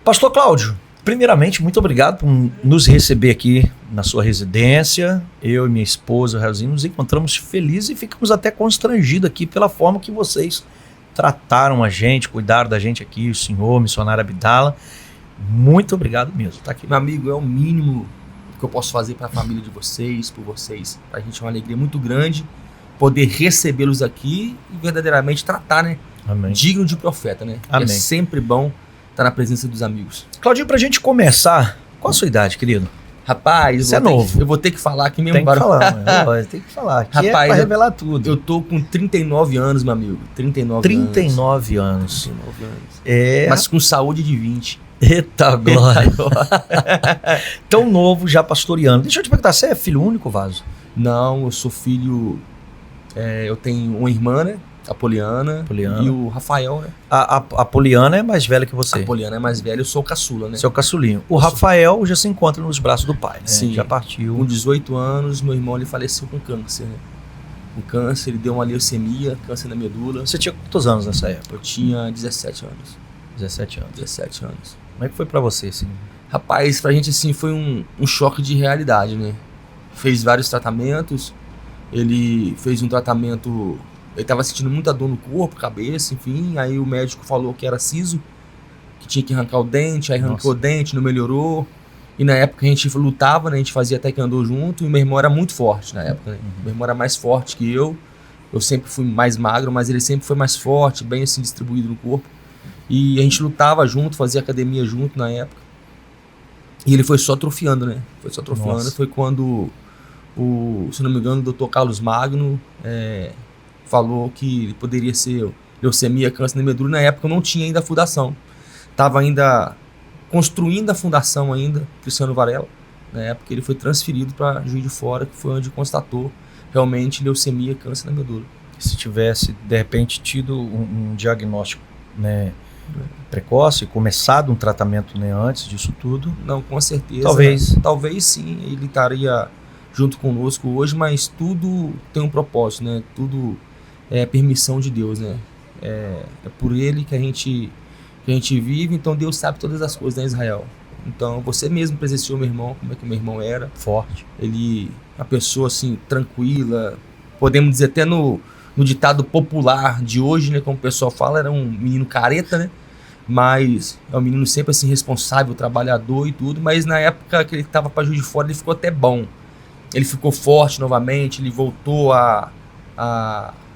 Pastor Cláudio, primeiramente, muito obrigado por nos receber aqui na sua residência. Eu e minha esposa, Raelzinho, nos encontramos felizes e ficamos até constrangidos aqui pela forma que vocês trataram a gente, cuidaram da gente aqui, o senhor, missionário Abdala. Muito obrigado mesmo, tá aqui. Meu amigo, é o mínimo que eu posso fazer para a família de vocês, por vocês. Pra gente é uma alegria muito grande poder recebê-los aqui e verdadeiramente tratar, né? Amém. Digno de profeta, né? Amém. É sempre bom estar na presença dos amigos. Claudinho, pra gente começar, qual a sua idade, querido? Rapaz, Você é novo. Eu vou ter que falar aqui mesmo. Tem que falar, tem que falar. Aqui Rapaz, é pra revelar tudo. Eu tô com 39 anos, meu amigo. 39 anos. 39 anos. É. Mas com saúde de 20. Eita glória. Tão novo, já pastoreando. Deixa eu te perguntar, você é filho único, Vaso? Não, eu sou filho... eu tenho uma irmã, né? A Poliana. E o Rafael, né? A Poliana é mais velha que você. A Poliana é mais velha, eu sou o caçula, né? Seu caçulinho. O Rafael já se encontra nos braços do pai, né? Sim. Já partiu. Com 18 anos, meu irmão ele faleceu com câncer, né? Com câncer, ele deu uma leucemia, câncer na medula. Você tinha quantos anos nessa época? Eu tinha 17 anos. 17 anos. 17 anos. Como é que foi pra você, assim? Rapaz, pra gente, assim, foi um choque de realidade, né? Fez vários tratamentos. Ele fez um tratamento... Ele tava sentindo muita dor no corpo, cabeça, enfim. Aí o médico falou que era siso, que tinha que arrancar o dente. Aí arrancou o dente, não melhorou. E na época a gente lutava, né? A gente fazia taekwondo junto. E meu irmão era muito forte na época, né? Meu irmão era mais forte que eu. Eu sempre fui mais magro, mas ele sempre foi mais forte, bem assim distribuído no corpo. E a gente lutava junto, fazia academia junto na época. E ele foi só atrofiando, né? Foi só atrofiando. Nossa. Foi quando, se não me engano, o Dr. Carlos Magno falou que ele poderia ser leucemia, câncer na medula. Na época eu não tinha ainda a fundação. Estava ainda construindo a fundação ainda, Cristiano Varela. Na época ele foi transferido para Juiz de Fora, que foi onde constatou realmente leucemia, câncer na medula. Se tivesse, de repente, tido um diagnóstico, né, precoce, começado um tratamento, né, antes disso tudo. Não, com certeza. Talvez. Talvez sim, ele estaria junto conosco hoje, mas tudo tem um propósito, né? Tudo é permissão de Deus, né? É por ele que a gente vive, então Deus sabe todas as coisas, né, Israel? Então você mesmo presenciou meu irmão, como é que meu irmão era. Forte. Ele, uma pessoa assim, tranquila, podemos dizer até no ditado popular de hoje, né, como o pessoal fala, era um menino careta, né? Mas é um menino sempre assim responsável, trabalhador e tudo, mas na época que ele estava para Juiz de Fora, ele ficou até bom. Ele ficou forte novamente, ele voltou a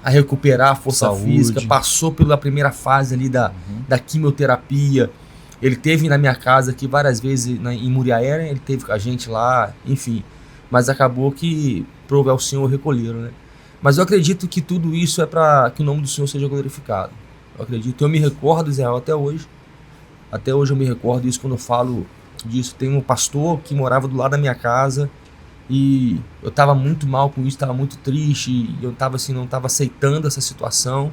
recuperar a força física, passou pela primeira fase ali da quimioterapia. Ele teve na minha casa aqui várias vezes em Muriaé, né? Ele teve com a gente lá, enfim. Mas acabou que prove ao Senhor recolheram, né? Mas eu acredito que tudo isso é para que o nome do Senhor seja glorificado. Eu acredito, eu me recordo, Israel, até hoje eu me recordo isso quando eu falo disso. Tem um pastor que morava do lado da minha casa e eu estava muito mal com isso, estava muito triste, e eu estava assim, não estava aceitando essa situação,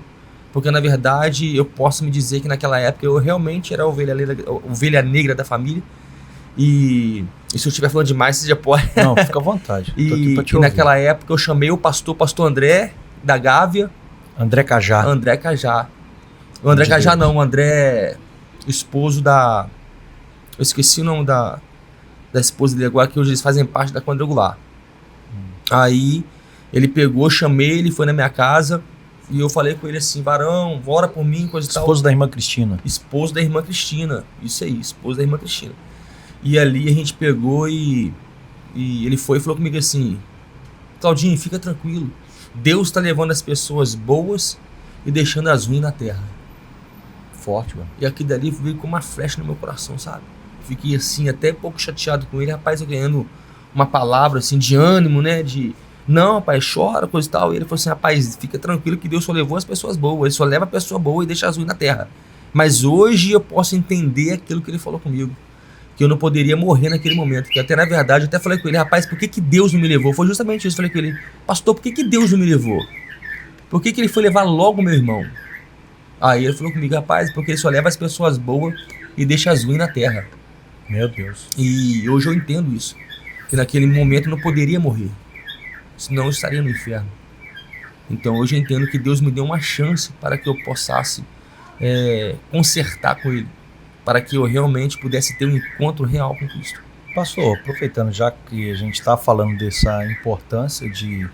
porque na verdade eu posso me dizer que naquela época eu realmente era a ovelha negra da família. E se eu estiver falando demais, você já pode... Não, fica à vontade. E naquela época eu chamei o pastor André da Gávea. André Cajá. O André Cajá não, o André, esposo da... Eu esqueci o nome da esposa dele agora, que hoje eles fazem parte da Quadrangular. Aí ele pegou, chamei, ele foi na minha casa e eu falei com ele assim: varão, ora por mim, coisa e tal. Esposo da irmã Cristina. Esposo da irmã Cristina, isso aí, esposo da irmã Cristina. E ali a gente pegou e ele foi e falou comigo assim: Claudinho, fica tranquilo, Deus está levando as pessoas boas e deixando as ruins na terra. Forte, mano. E aqui dali veio como uma flecha no meu coração, sabe? Fiquei assim, até um pouco chateado com ele. Rapaz, eu ganhando uma palavra assim de ânimo, né? De, não, rapaz, chora, coisa e tal. E ele falou assim: rapaz, fica tranquilo que Deus só levou as pessoas boas. Ele só leva a pessoa boa e deixa as ruins na terra. Mas hoje eu posso entender aquilo que ele falou comigo, que eu não poderia morrer naquele momento. Que até na verdade, eu até falei com ele: rapaz, por que Deus não me levou? Foi justamente isso. Eu falei com ele: pastor, por que Deus não me levou? Por que ele foi levar logo meu irmão? Aí ele falou comigo: rapaz, porque ele só leva as pessoas boas e deixa as ruins na terra. Meu Deus. E hoje eu entendo isso, que naquele momento eu não poderia morrer, senão eu estaria no inferno. Então hoje eu entendo que Deus me deu uma chance para que eu possa consertar com ele. para que eu realmente pudesse ter um encontro real com Cristo. Pastor, aproveitando já que a gente está falando dessa importância de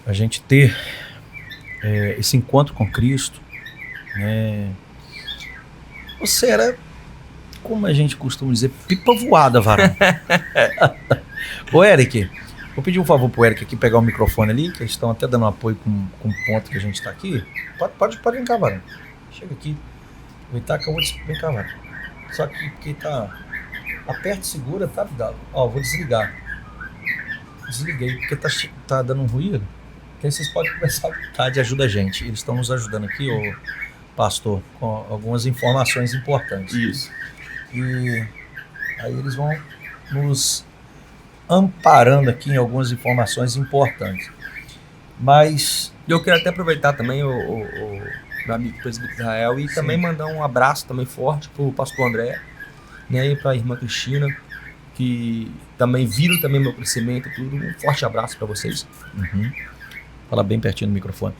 a gente ter esse encontro com Cristo, né? Você era, como a gente costuma dizer, pipa voada, varão. Ô, Eric, vou pedir um favor pro Eric aqui pegar o microfone ali, que eles estão até dando apoio com o ponto que a gente está aqui. Pode vir cá, varão. Chega aqui. Aproveitar que eu vou vem cá, varão. Só que tá... Aperta e segura, tá, Vidal? Ó, vou desligar. Desliguei, porque tá dando um ruído. Que aí vocês podem começar à vontade e ajuda a gente. Eles estão nos ajudando aqui, ô pastor, com algumas informações importantes. Isso. E aí eles vão nos amparando aqui em algumas informações importantes. Mas... Eu quero até aproveitar também o meu amigo presbítero Israel e também mandar um abraço também forte pro pastor André, né, e para a irmã Cristina, que também viram também meu crescimento e tudo. Um forte abraço para vocês. Uhum. Fala bem pertinho do microfone.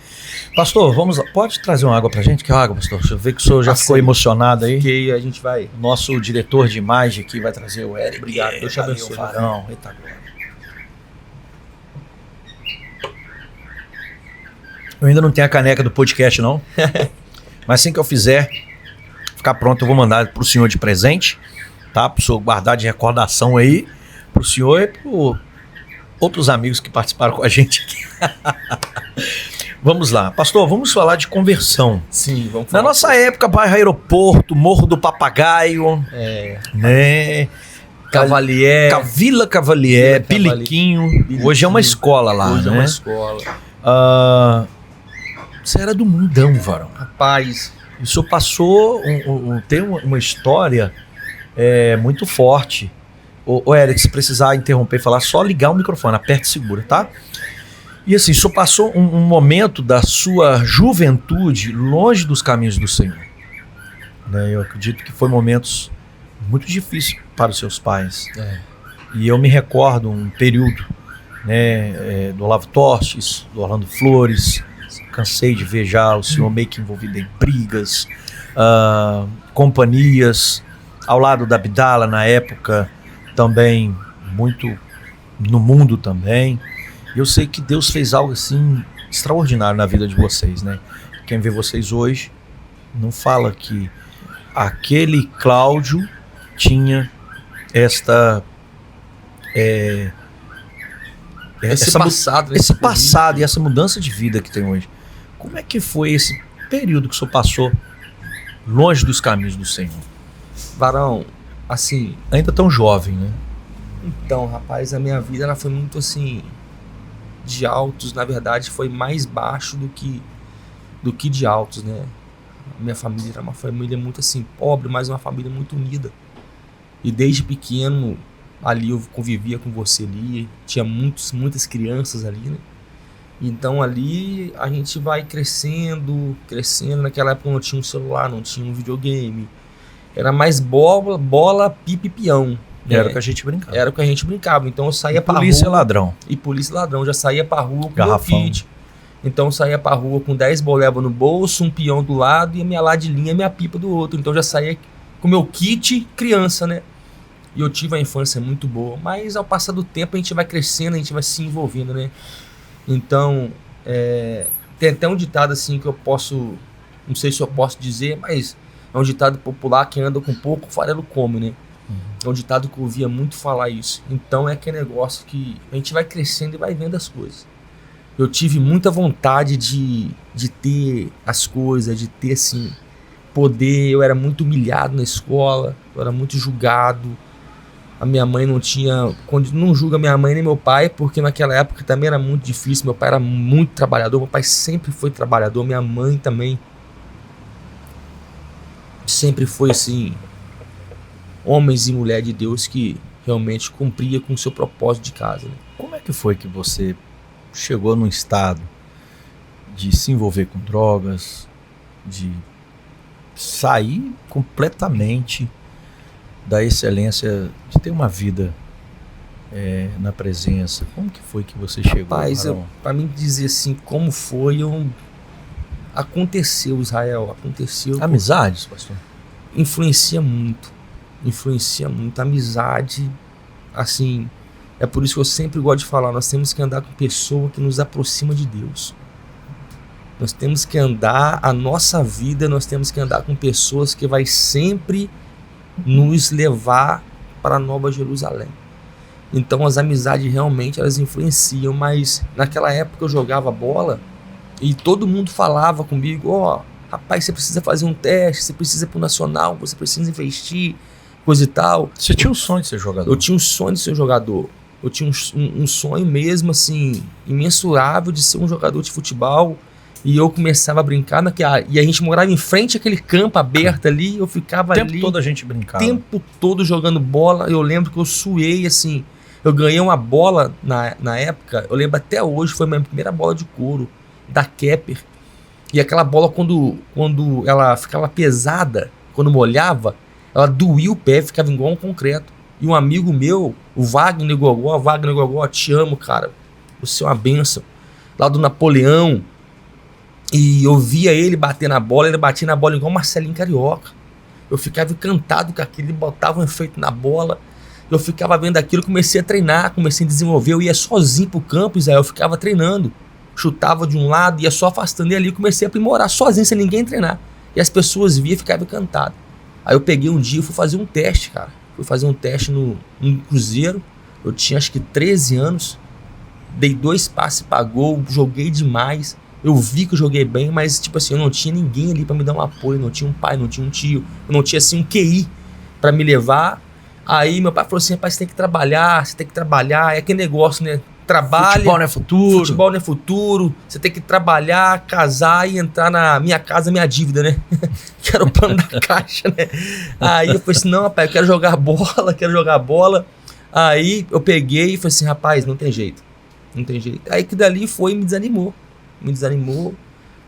Pastor, vamos lá. Pode trazer uma água pra gente? Que água, pastor? Deixa eu ver que o senhor já ficou emocionado aí. Que a gente vai... Nosso diretor de imagem aqui vai trazer o Eric. Obrigado, Deus te abençoe. Varão. Eita glória. Eu ainda não tenho a caneca do podcast, não. Mas assim que eu fizer, ficar pronto, eu vou mandar pro senhor de presente, tá? Pro senhor guardar de recordação aí, pro senhor e pro outros amigos que participaram com a gente aqui. Vamos lá. Pastor, vamos falar de conversão. Sim, vamos falar. Na nossa época, bairro Aeroporto, Morro do Papagaio, né? Vila Cavalier, Piliquinho. Hoje é uma escola lá, Hoje né? é uma escola. Você era do mundão, varão. Rapaz, Isso passou, tem uma história muito forte. Ô Eric, se precisar interromper e falar, só ligar o microfone, aperta e segura, tá? E assim, isso passou um momento da sua juventude longe dos caminhos do Senhor. Né? Eu acredito que foi momentos muito difíceis para os seus pais. E eu me recordo um período, né, do Olavo Torches, do Orlando Flores. Cansei de ver já o senhor meio que envolvido em brigas, companhias, ao lado da Abdala na época, também muito no mundo também. E eu sei que Deus fez algo assim extraordinário na vida de vocês, né? Quem vê vocês hoje não fala que aquele Cláudio tinha esse passado e essa mudança de vida que tem hoje. Como é que foi esse período que o senhor passou longe dos caminhos do Senhor? varão, assim... Ainda tão jovem, né? Então, rapaz, a minha vida ela foi muito assim... De altos, na verdade, foi mais baixo do que de altos, né? A minha família era uma família muito assim, pobre, mas uma família muito unida. E desde pequeno, ali eu convivia com você ali, tinha muitas crianças ali, né? Então ali a gente vai crescendo. Naquela época não tinha um celular, não tinha um videogame. Era mais bola, pipa e peão. Era o que a gente brincava. Era o que a gente brincava. Então eu saía pra rua. Polícia e ladrão. E polícia e ladrão. Já saía pra rua com Garrafão. meu kit. Então eu saía pra rua com 10 bolevas no bolso, um peão do lado e a minha ladilhinha e minha pipa do outro. Então eu já saía com meu kit criança, né? E eu tive uma infância muito boa. Mas ao passar do tempo a gente vai crescendo, a gente vai se envolvendo, né? Então, tem até um ditado assim que eu posso... Não sei se eu posso dizer, mas é um ditado popular: quem anda com pouco, farelo come, né? É um ditado que eu ouvia muito falar isso. Então é aquele negócio que a gente vai crescendo e vai vendo as coisas. Eu tive muita vontade de ter as coisas, de ter assim, poder. Eu era muito humilhado na escola, eu era muito julgado. A minha mãe não tinha... Não julga minha mãe nem meu pai, porque naquela época também era muito difícil. Meu pai era muito trabalhador, meu pai sempre foi trabalhador, minha mãe também. Sempre foi assim, homens e mulher de Deus que realmente cumpria com o seu propósito de casa, né? Como é que foi que você chegou num estado de se envolver com drogas, de sair completamente da excelência, de ter uma vida na presença? Como que foi que você chegou? Rapaz, para mim dizer assim, como foi, aconteceu, Israel, aconteceu. Amizades, pastor? influencia muito. Influencia muito. A amizade, assim, é por isso que eu sempre gosto de falar, nós temos que andar com pessoa que nos aproxima de Deus. Nós temos que andar, a nossa vida, nós temos que andar com pessoas que vai sempre nos levar para a Nova Jerusalém. Então as amizades realmente elas influenciam, mas naquela época eu jogava bola e todo mundo falava comigo, rapaz, você precisa fazer um teste, você precisa ir pro Nacional, você precisa investir, coisa e tal. Você tinha um sonho de ser jogador? Eu tinha um sonho de ser jogador. Eu tinha um sonho mesmo, assim, imensurável de ser um jogador de futebol. E eu começava a brincar e a gente morava em frente àquele campo aberto ali, eu ficava ali. O tempo todo a gente brincava. O tempo todo jogando bola. Eu lembro que eu suei, assim. Eu ganhei uma bola na época, eu lembro até hoje, foi a minha primeira bola de couro, da Kepper. E aquela bola, quando ela ficava pesada, quando molhava, ela doía o pé, ficava igual um concreto. E um amigo meu, o Wagner Gogó, te amo, cara. Você é uma benção. Lá do Napoleão. E eu via ele bater na bola, ele batia na bola igual o Marcelinho Carioca. Eu ficava encantado com aquilo, ele botava um efeito na bola. Eu ficava vendo aquilo, comecei a treinar, comecei a desenvolver. Eu ia sozinho pro campo, Israel, eu ficava treinando. Chutava de um lado, ia só afastando, e ali eu comecei a aprimorar sozinho, sem ninguém treinar. E as pessoas viam e ficavam encantadas. Aí eu peguei um dia e fui fazer um teste, cara. Fui fazer um teste no Cruzeiro. Eu tinha acho que 13 anos. Dei 2 passes pra gol, joguei demais. Eu vi que eu joguei bem, mas tipo assim, eu não tinha ninguém ali pra me dar um apoio. Não tinha um pai, não tinha um tio. Eu não tinha assim um QI pra me levar. Aí meu pai falou assim, rapaz, você tem que trabalhar. É aquele negócio, né? Trabalha. Futebol não é futuro. Futebol não é futuro. Você tem que trabalhar, casar e entrar na Minha Casa Minha Dívida, né? Que era o plano da Caixa, né? Aí eu falei assim, não, rapaz, eu quero jogar bola. Aí eu peguei e falei assim, rapaz, não tem jeito. Aí que dali foi e me desanimou.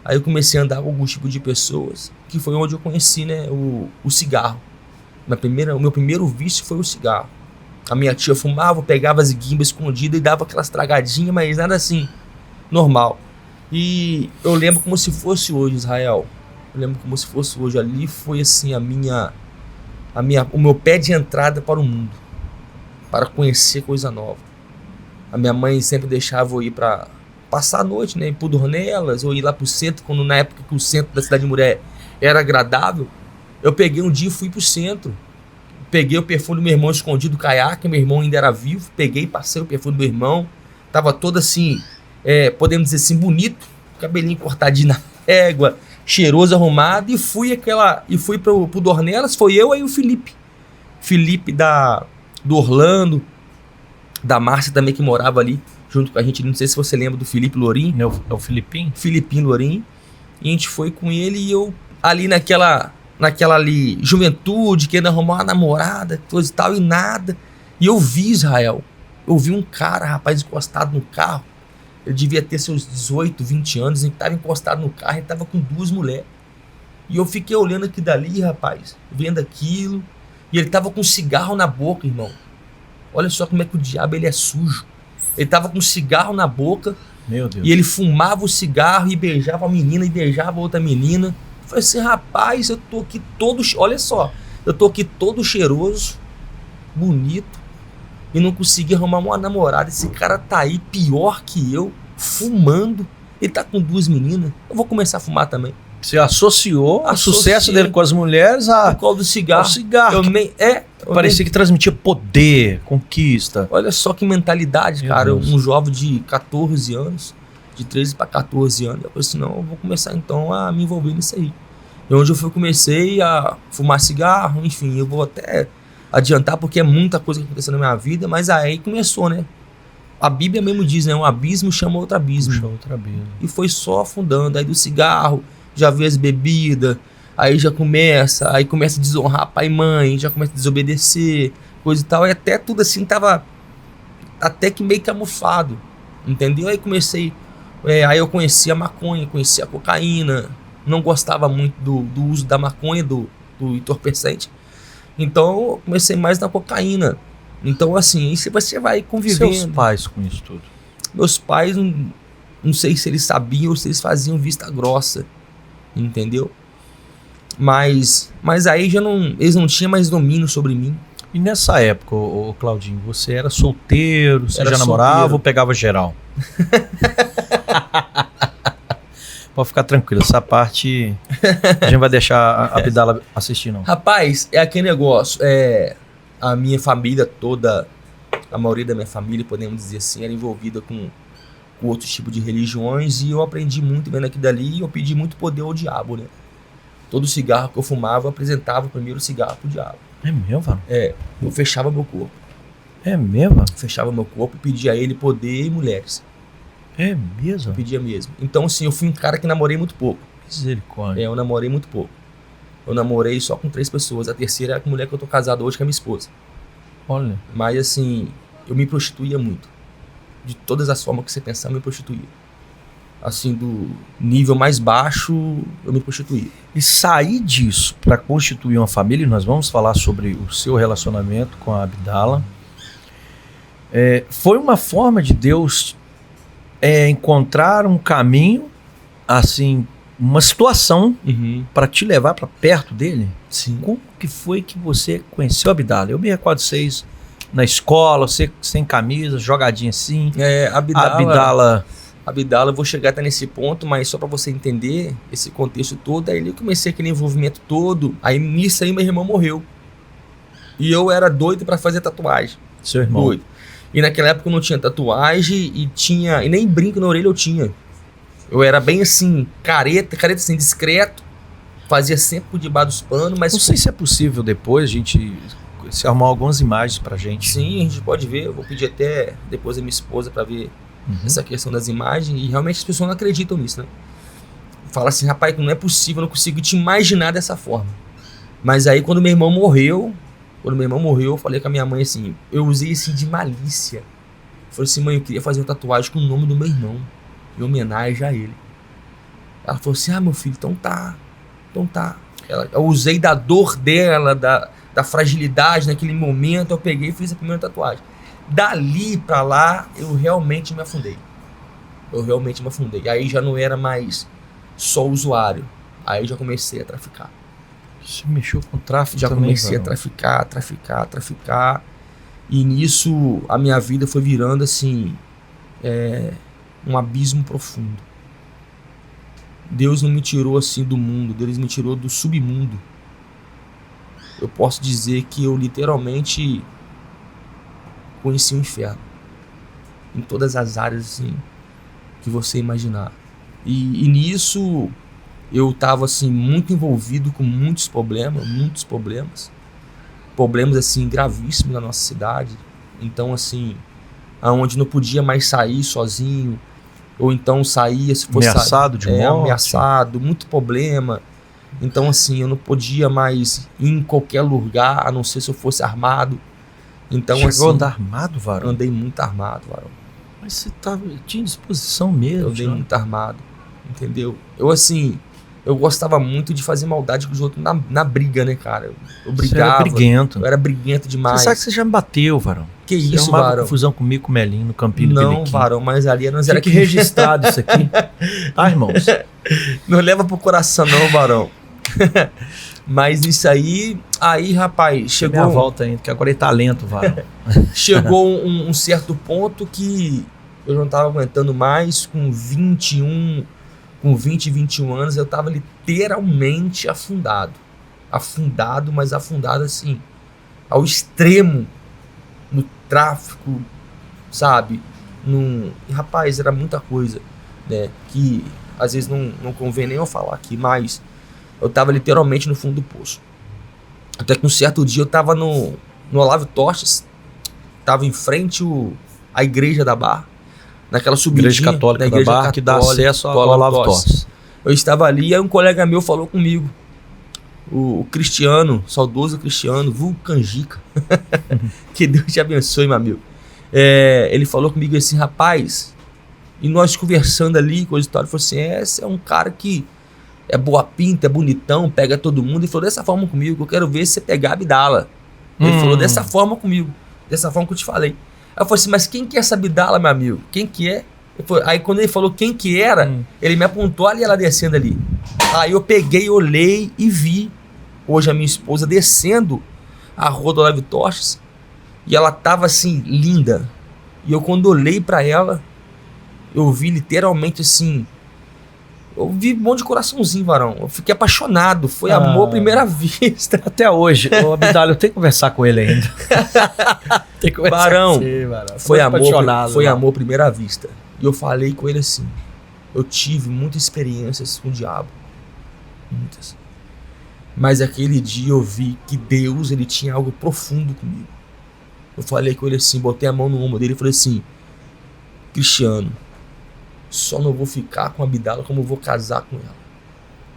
Aí eu comecei a andar com alguns tipos de pessoas, que foi onde eu conheci, né, o cigarro. O meu primeiro vício foi o cigarro. A minha tia fumava, eu pegava as guimbas escondidas e dava aquelas tragadinhas, mas nada assim, normal. E eu lembro como se fosse hoje, Israel. Ali foi assim o meu pé de entrada para o mundo, para conhecer coisa nova. A minha mãe sempre deixava eu ir para passar a noite, né, ir pro Dornelas, ou ir lá pro centro, quando na época que o centro da cidade de Muré era agradável. Eu peguei um dia e fui pro centro. Peguei o perfume do meu irmão escondido do caiaque, meu irmão ainda era vivo. Peguei e passei o perfume do meu irmão. Tava todo assim, podemos dizer assim, bonito. Cabelinho cortadinho na égua, cheiroso, arrumado. E fui pro Dornelas, foi eu e o Felipe. Felipe do Orlando, da Márcia também, que morava ali junto com a gente. Não sei se você lembra do Felipe Lourim. É o Filipinho? Filipinho Lourim. E a gente foi com ele e eu ali naquela ali, juventude, querendo arrumar uma namorada, coisa e tal, e nada. E eu vi, Israel, um cara, rapaz, encostado no carro. Ele devia ter seus 18, 20 anos, ele estava encostado no carro, ele estava com 2 mulheres. E eu fiquei olhando aqui dali, rapaz, vendo aquilo, e ele estava com um cigarro na boca, irmão. Olha só como é que o diabo ele é sujo. Ele estava com um cigarro na boca, meu Deus. E ele fumava o cigarro e beijava a menina e beijava a outra menina. Eu falei assim, rapaz, eu tô aqui todo, olha só, eu tô aqui todo cheiroso, bonito, e não consegui arrumar uma namorada. Esse cara tá aí pior que eu, fumando, ele tá com 2 meninas, eu vou começar a fumar também. Você associou o sucesso dele com as mulheres por causa do cigarro. Ao cigarro. Parecia que transmitia poder, conquista. Olha só que mentalidade, meu cara. Deus. Um jovem de 14 anos, de 13 para 14 anos. Eu falei assim, não, eu vou começar então a me envolver nisso aí. E onde eu comecei a fumar cigarro, enfim, eu vou até adiantar porque é muita coisa que aconteceu na minha vida, mas aí começou, né? A Bíblia mesmo diz, né? Um abismo chama outro abismo. E foi só afundando. Aí do cigarro, já vê as bebidas, aí começa a desonrar pai e mãe, já começa a desobedecer, coisa e tal. E até tudo assim tava até que meio camuflado, entendeu? Aí aí eu conheci a maconha, conheci a cocaína, não gostava muito do uso da maconha, do entorpecente. Então eu comecei mais na cocaína. Então assim, aí você vai convivendo. Seus pais com isso tudo? Meus pais, não sei se eles sabiam ou se eles faziam vista grossa, entendeu? Mas aí eles não tinham mais domínio sobre mim. E nessa época, ô Claudinho, você era solteiro, você Era já namorava solteiro. ou pegava geral? Pode ficar tranquilo, essa parte a gente vai deixar a Abdala assistir, não. Rapaz, é aquele negócio. A minha família toda, a maioria da minha família, podemos dizer assim, era envolvida com outros tipos de religiões, e eu aprendi muito vendo aquilo dali, e eu pedi muito poder ao diabo, né? Todo cigarro que eu fumava, eu apresentava o primeiro cigarro pro diabo. É mesmo, Varão? Eu fechava meu corpo. É mesmo, Varão? Fechava meu corpo e pedia a ele poder e mulheres. É mesmo? Eu pedia mesmo. Então, assim, eu fui um cara que namorei muito pouco. Misericórdia. Eu namorei muito pouco. Eu namorei só com 3 pessoas. A terceira é a mulher que eu tô casado hoje, que é a minha esposa. Olha. Mas, assim, eu me prostituía muito. De todas as formas que você pensar, eu me prostituía. Assim, do nível mais baixo, eu me prostituía. E sair disso para constituir uma família, nós vamos falar sobre o seu relacionamento com a Abdala. Foi uma forma de Deus encontrar um caminho, assim, uma situação para te levar para perto dele? Sim. Como que foi que você conheceu a Abdala? Eu me recordo vocês na escola, você sem camisa, jogadinha assim. Abdala, eu vou chegar até nesse ponto, mas só para você entender esse contexto todo, aí eu comecei aquele envolvimento todo, aí nisso aí meu irmão morreu. E eu era doido para fazer tatuagem. Seu irmão? Doido. E naquela época eu não tinha tatuagem e nem brinco na orelha eu tinha. Eu era bem assim, careta assim, discreto, fazia sempre por debaixo dos panos, mas... Não sei se é possível depois a gente se arrumar algumas imagens pra gente. Sim, a gente pode ver, eu vou pedir até depois a minha esposa para ver essa questão das imagens, e realmente as pessoas não acreditam nisso, né? Fala assim, rapaz, não é possível, eu não consigo te imaginar dessa forma. Mas aí quando meu irmão morreu, eu falei com a minha mãe assim, eu usei assim de malícia. Eu falei assim, mãe, eu queria fazer uma tatuagem com o nome do meu irmão, em homenagem a ele. Ela falou assim, meu filho, então tá. Eu usei da dor dela, da fragilidade naquele momento, eu peguei e fiz a primeira tatuagem. Dali pra lá, eu realmente me afundei. Aí já não era mais só usuário. Aí já comecei a traficar. Você mexeu com tráfico Já também, comecei Varão? a traficar. E nisso a minha vida foi virando assim, um abismo profundo. Deus não me tirou assim do mundo, Deus me tirou do submundo. Eu posso dizer que eu literalmente conheci o inferno. Em todas as áreas assim, que você imaginar. E nisso eu estava assim, muito envolvido com muitos problemas. Problemas assim, gravíssimos na nossa cidade. Então assim, aonde não podia mais sair sozinho, ou então saía, se fosse ameaçado de morte. Ameaçado, muito problema. Então assim, eu não podia mais ir em qualquer lugar, a não ser se eu fosse armado. Então, Chegou assim, a andar armado, Varão? Andei muito armado, Varão. Mas você tinha disposição mesmo. Eu andei muito armado, entendeu? Eu gostava muito de fazer maldade com os outros na briga, né, cara? Eu brigava. Você era briguento. Eu era briguento demais. Você sabe que você já me bateu, Varão. Que Você isso, arrumava Varão? confusão comigo, com o Melinho, no Campinho do Não, Peliquim. Varão, mas ali nós era Fique registrado isso aqui. Tá, irmãos? Não leva pro coração não, Varão. Mas isso aí, rapaz, chegou... Minha volta ainda, que agora ele tá lento, Varão. Chegou um certo ponto que eu não tava aguentando mais, com 20, 21 anos, eu tava literalmente afundado. Mas afundado assim, ao extremo, no tráfico, sabe? E, rapaz, era muita coisa, né? Que às vezes não convém nem eu falar aqui, mas eu tava literalmente no fundo do poço. Até que um certo dia eu tava no Olavo Toches, tava em frente à igreja da Barra, naquela subidinha Igreja Católica da igreja da Barra, que dá acesso ao Olavo Toches. Eu estava ali e aí um colega meu falou comigo, o Cristiano, saudoso Cristiano, vulgo Canjica, que Deus te abençoe, meu amigo. Ele falou comigo assim, rapaz, e nós conversando ali, coisa e tal, ele falou assim, esse é um cara que é boa pinta, é bonitão, pega todo mundo. Ele falou dessa forma comigo, eu quero ver se você pegar a Abdala. Ele falou dessa forma comigo, dessa forma que eu te falei. Aí eu falei assim, mas quem que é essa Abdala, meu amigo? Quem que é? Aí quando ele falou quem que era, ele me apontou ali, ela descendo ali. Aí eu peguei, olhei e vi hoje a minha esposa descendo a rua do Olavo Torres e ela tava assim, linda. E eu quando olhei pra ela, eu vi literalmente assim, eu vi um monte de coraçãozinho, varão. Eu fiquei apaixonado, foi amor à primeira vista. Até hoje, o Abdala, eu tenho que conversar com ele ainda. Tem que conversar Varão, com você, varão. foi Apaixonado, foi varão. amor à primeira vista. E eu falei com ele assim, eu tive muitas experiências com o diabo. Muitas. Mas aquele dia eu vi que Deus, ele tinha algo profundo comigo. Eu falei com ele assim, botei a mão no ombro dele e falei assim, Cristiano, só não vou ficar com a Abdala como eu vou casar com ela.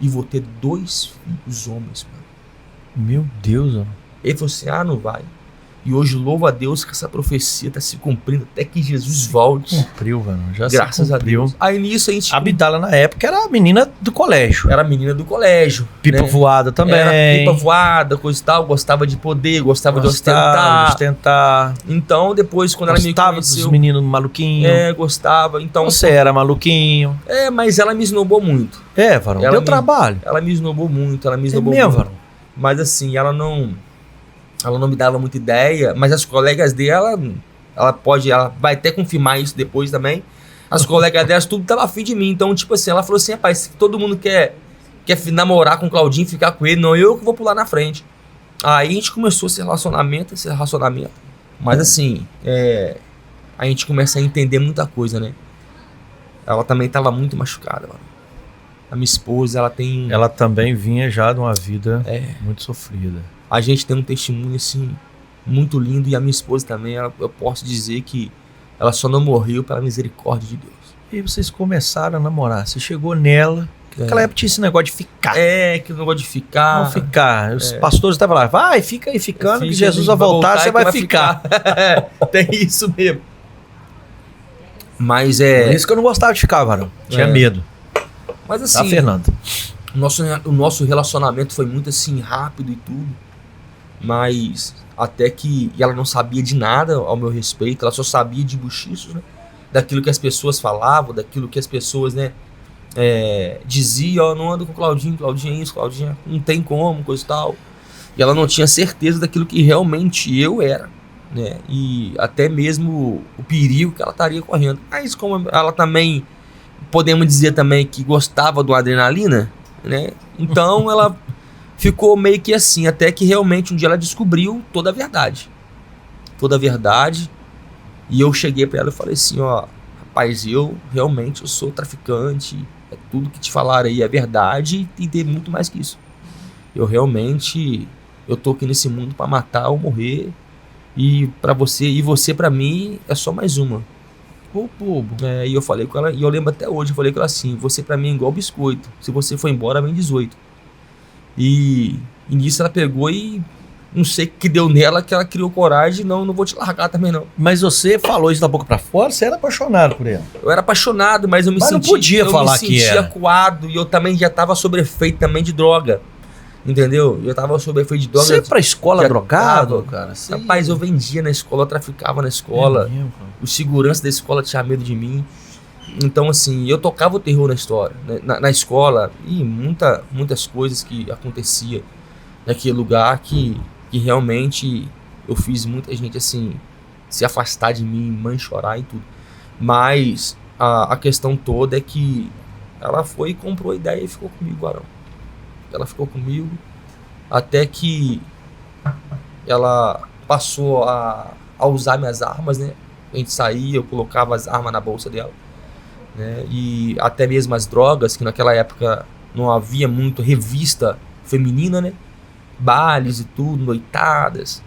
E vou ter 2 filhos homens, mano. Meu Deus, mano. Ele falou assim, não vai. E hoje louvo a Deus que essa profecia está se cumprindo até que Jesus volte. Cumpriu, mano. Já Graças se a cumpriu. Deus. Aí nisso a gente... A Abdala, na época, era a menina do colégio. Era a menina do colégio. Pipa né? voada também. Era pipa voada, coisa e tal. Gostava de poder, gostava de ostentar. Então, depois, quando ela me Gostava conheceu... dos meninos maluquinhos. Gostava. Então, Você era maluquinho. mas ela me esnobou muito. Varão. Ela Deu me- trabalho. Ela me esnobou muito, ela me É esnobou mesmo, muito. varão. Mas assim, ela não me dava muita ideia, mas as colegas dela, ela vai até confirmar isso depois também. As colegas delas tudo tava afim de mim, então tipo assim, ela falou assim, rapaz, se todo mundo quer namorar com o Claudinho, ficar com ele, não eu que vou pular na frente. Aí a gente começou esse relacionamento, mas assim, a gente começa a entender muita coisa, né? Ela também tava muito machucada, mano. A minha esposa, ela tem... Ela também vinha já de uma vida muito sofrida. A gente tem um testemunho, assim, muito lindo. E a minha esposa também, eu posso dizer que ela só não morreu pela misericórdia de Deus. E aí vocês começaram a namorar. Você chegou nela. Naquela época tinha esse negócio de ficar. Que negócio de ficar. Não ficar. Os pastores estavam lá. Vai, fica aí ficando, que Jesus vai vai voltar, você e vai ficar. Tem isso mesmo. Mas Por isso que eu não gostava de ficar, varão. Tinha medo. Mas Tá, assim, Fernando? o nosso relacionamento foi muito assim, rápido e tudo. Mas até que e ela não sabia de nada ao meu respeito, ela só sabia de buchichos, né? Daquilo que as pessoas falavam, daquilo que as pessoas, né, diziam, não ando com o Claudinho é isso, Claudinho não tem como, coisa e tal. E ela não tinha certeza daquilo que realmente eu era, né? E até mesmo o perigo que ela estaria correndo. Mas como ela também, podemos dizer também que gostava do adrenalina, né? Então ela ficou meio que assim, até que realmente um dia ela descobriu toda a verdade. Toda a verdade. E eu cheguei pra ela e falei assim, rapaz, eu sou traficante, tudo que te falaram aí é verdade e tem muito mais que isso. Eu tô aqui nesse mundo pra matar ou morrer e você pra mim é só mais uma. Ô, bobo. E eu falei com ela, e eu lembro até hoje, eu falei com ela assim, você pra mim é igual biscoito, se você for embora vem 18. E nisso ela pegou e não sei o que deu nela, que ela criou coragem, não vou te largar também não. Mas você falou isso da boca pra fora, você era apaixonado por ela. Eu era apaixonado, mas eu me Mas não podia falar que sentia era. acuado e eu também já tava sob efeito também de droga, entendeu? Eu tava sob efeito de droga. Você ia pra escola já drogado, tava. cara? Você Rapaz, eu vendia na escola, eu traficava na escola, É mesmo, cara? o segurança da escola tinha medo de mim. Então, assim, eu tocava o terror na história, né? na escola, e muitas coisas que acontecia naquele lugar que realmente eu fiz muita gente, assim, se afastar de mim, mãe chorar e tudo. Mas a questão toda é que ela foi e comprou a ideia e ficou comigo, Arão. Ela ficou comigo até que ela passou a usar minhas armas, né? A gente saía, eu colocava as armas na bolsa dela, né? E até mesmo as drogas, que naquela época não havia muito revista feminina, né? Bailes e tudo, noitadas.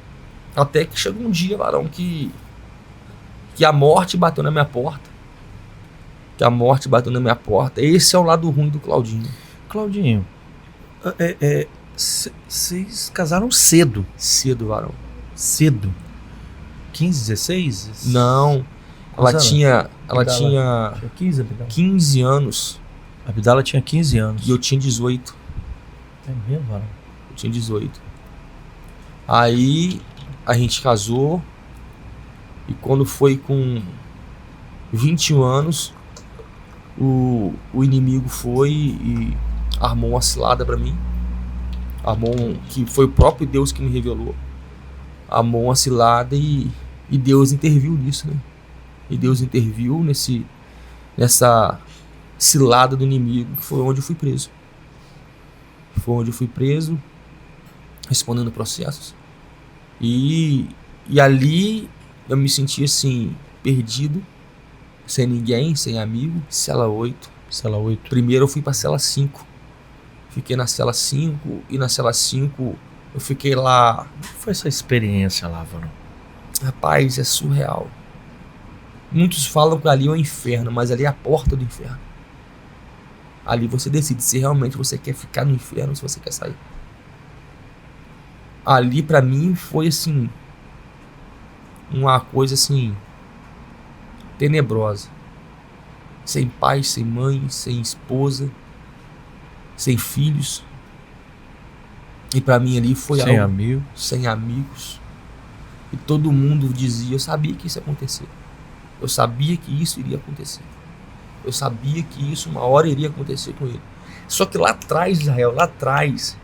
Até que chegou um dia, varão, que a morte bateu na minha porta. Esse é o lado ruim do Claudinho. Claudinho, vocês casaram cedo. Cedo, varão. Cedo. 15, 16? Não. Ela tinha 15, Abdala? 15 anos A Abdala tinha 15 anos. e eu tinha 18. É mesmo, varão? Eu tinha 18. Aí a gente casou e quando foi com 21 anos, o inimigo foi e armou uma cilada para mim, que foi o próprio Deus que me revelou, armou uma cilada e Deus interviu nisso, né? E Deus interviu nessa cilada do inimigo, que foi onde eu fui preso. Foi onde eu fui preso, respondendo processos. E ali eu me senti assim, perdido, sem ninguém, sem amigo. Cela 8. Cela 8. Primeiro eu fui pra cela 5. Fiquei na cela 5 e na cela 5 eu fiquei lá. Como foi essa experiência lá, Varão? Rapaz, é surreal. Muitos falam que ali é o inferno, mas ali é a porta do inferno. Ali você decide se realmente você quer ficar no inferno ou se você quer sair. Ali pra mim foi assim, uma coisa assim, tenebrosa. Sem pai, sem mãe, sem esposa, sem filhos. E pra mim ali foi sem algo, amigo. sem amigos. E todo mundo dizia, eu sabia que isso ia acontecer. Eu sabia que isso iria acontecer. Eu sabia que isso uma hora iria acontecer com ele. Só que lá atrás, Israel, lá atrás,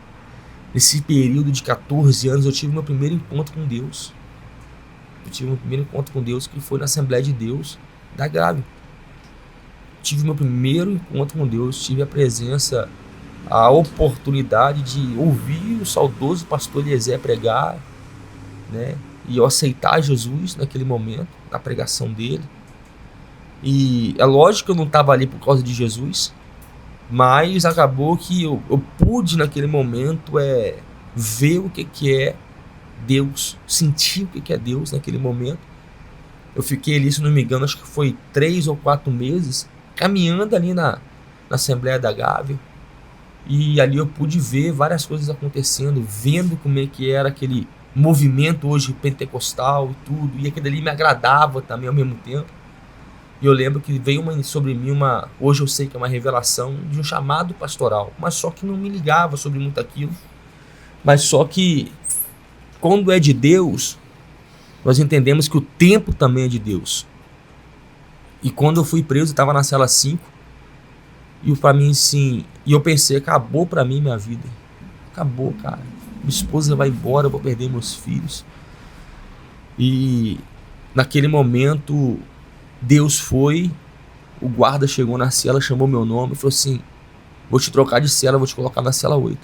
nesse período de 14 anos, eu tive meu primeiro encontro com Deus. Eu tive meu primeiro encontro com Deus, que foi na Assembleia de Deus da Gávea. Tive meu primeiro encontro com Deus, tive a presença, a oportunidade de ouvir o saudoso pastor Eliezer pregar, né? E eu aceitar Jesus naquele momento, na pregação dele. E é lógico que eu não estava ali por causa de Jesus, mas acabou que eu pude naquele momento ver o que é Deus, sentir o que é Deus naquele momento. Eu fiquei ali, se não me engano, acho que foi 3 ou 4 meses, caminhando ali na Assembleia da Gávea. E ali eu pude ver várias coisas acontecendo, vendo como é que era aquele movimento hoje pentecostal e tudo, e aquilo ali me agradava também ao mesmo tempo. E eu lembro que veio sobre mim hoje eu sei que é uma revelação de um chamado pastoral, mas só que não me ligava sobre muito aquilo. Mas só que quando é de Deus, nós entendemos que o tempo também é de Deus. E quando eu fui preso, eu estava na cela 5, e para mim sim, e eu pensei, acabou para mim minha vida. Acabou, cara. Minha esposa vai embora, eu vou perder meus filhos. E naquele momento Deus foi, o guarda chegou na cela, chamou meu nome e falou assim, vou te trocar de cela, vou te colocar na cela 8.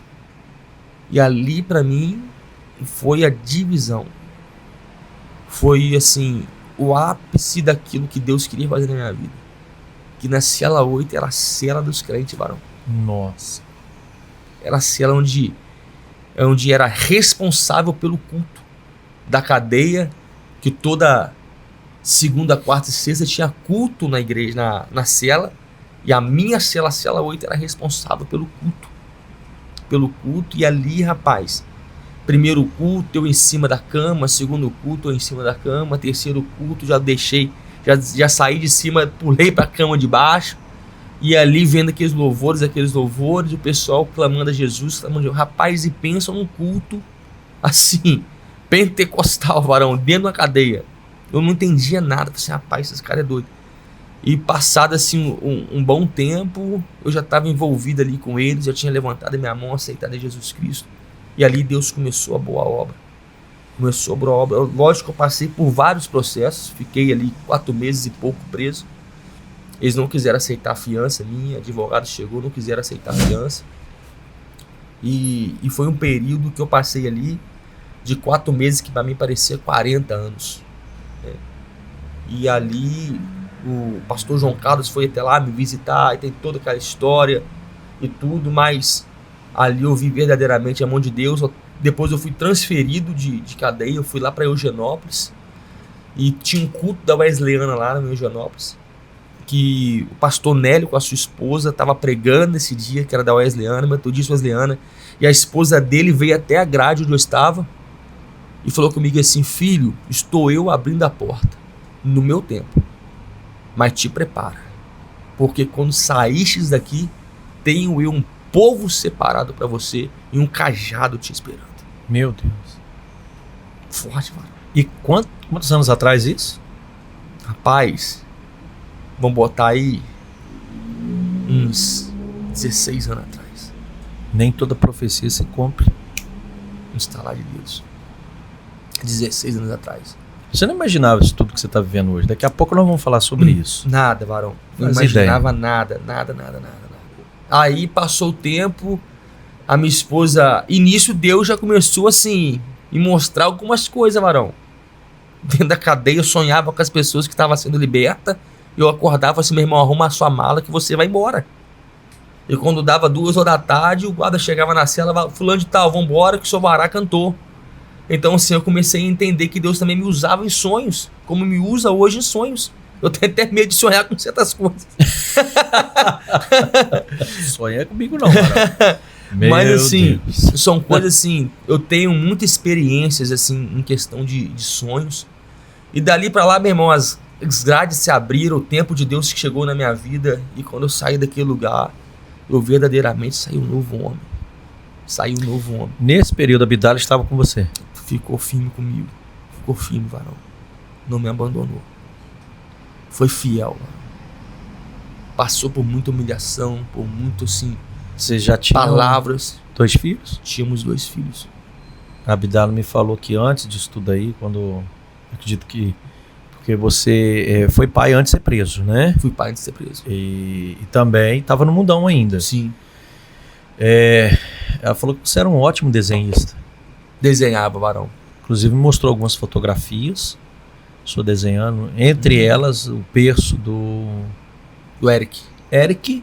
E ali pra mim foi a divisão. Foi assim, o ápice daquilo que Deus queria fazer na minha vida. Que na cela 8 era a cela dos crentes, Varão. Nossa. Era a cela onde era responsável pelo culto da cadeia, que toda segunda, quarta e sexta tinha culto na igreja, na cela, e a minha cela, a cela 8, era responsável pelo culto, e ali, rapaz, primeiro culto eu em cima da cama, segundo culto eu em cima da cama, terceiro culto já saí de cima, pulei pra cama de baixo, e ali vendo aqueles louvores, o pessoal clamando a Jesus, rapaz, e pensa num culto assim, pentecostal, Varão, dentro da cadeia. Eu não entendia nada, falei assim, rapaz, esse cara é doido. E passado assim um bom tempo, eu já estava envolvido ali com eles, já tinha levantado a minha mão, aceitado a Jesus Cristo. E ali Deus começou a boa obra. Lógico que eu passei por vários processos, fiquei ali 4 meses e pouco preso. Eles não quiseram aceitar a fiança minha, advogado chegou, não quiseram aceitar a fiança. E foi um período que eu passei ali de 4 meses que para mim parecia 40 anos. E ali o pastor João Carlos foi até lá me visitar, e tem toda aquela história e tudo, mas ali eu vi verdadeiramente a mão de Deus. Depois eu fui transferido de cadeia, eu fui lá para Eugenópolis, e tinha um culto da Wesleyana lá em Eugenópolis, que o pastor Nélio com a sua esposa estava pregando esse dia, que era da Wesleyana, metodista Wesleyana, e a esposa dele veio até a grade onde eu estava e falou comigo assim, filho, estou eu abrindo a porta no meu tempo, mas te prepara, porque quando saístes daqui, tenho eu um povo separado para você e um cajado te esperando. Meu Deus. Forte, mano. E quantos anos atrás isso? Rapaz, vamos botar aí uns 16 anos atrás. Nem toda profecia se cumpre. Um estalar de dedos. 16 anos atrás. Você não imaginava isso tudo que você está vivendo hoje. Daqui a pouco nós vamos falar sobre isso. Nada, varão. Não Faz imaginava nada. Aí passou o tempo, a minha esposa... E nisso Deus já começou assim, me mostrar algumas coisas, varão. Dentro da cadeia eu sonhava com as pessoas que estavam sendo libertas. Eu acordava assim, meu irmão, arruma a sua mala que você vai embora. E quando dava 2 horas da tarde, o guarda chegava na cela, fulano de tal, vambora que o seu vará cantou. Então assim, eu comecei a entender que Deus também me usava em sonhos, como me usa hoje em sonhos. Eu tenho até medo de sonhar com certas coisas. Sonha comigo não, cara. Mas assim, são coisas assim, eu tenho muitas experiências assim, em questão de sonhos. E dali pra lá, meu irmão, as grades se abriram, o tempo de Deus que chegou na minha vida. E quando eu saí daquele lugar, eu verdadeiramente saí um novo homem. Nesse período, a Abdala estava com você? Ficou firme comigo. Ficou firme, varão. Não me abandonou. Foi fiel, varão. Passou por muita humilhação, por muito, assim... Você já tinha palavras. 2 filhos? Tínhamos 2 filhos. A Abdala me falou que antes disso tudo aí, quando... Acredito que... Porque você foi pai antes de ser preso, né? Fui pai antes de ser preso. E também estava no mundão ainda. Sim. Ela falou que você era um ótimo desenhista. Desenhava, varão. Inclusive me mostrou algumas fotografias. Estou desenhando. Entre elas, o berço do Eric. Eric.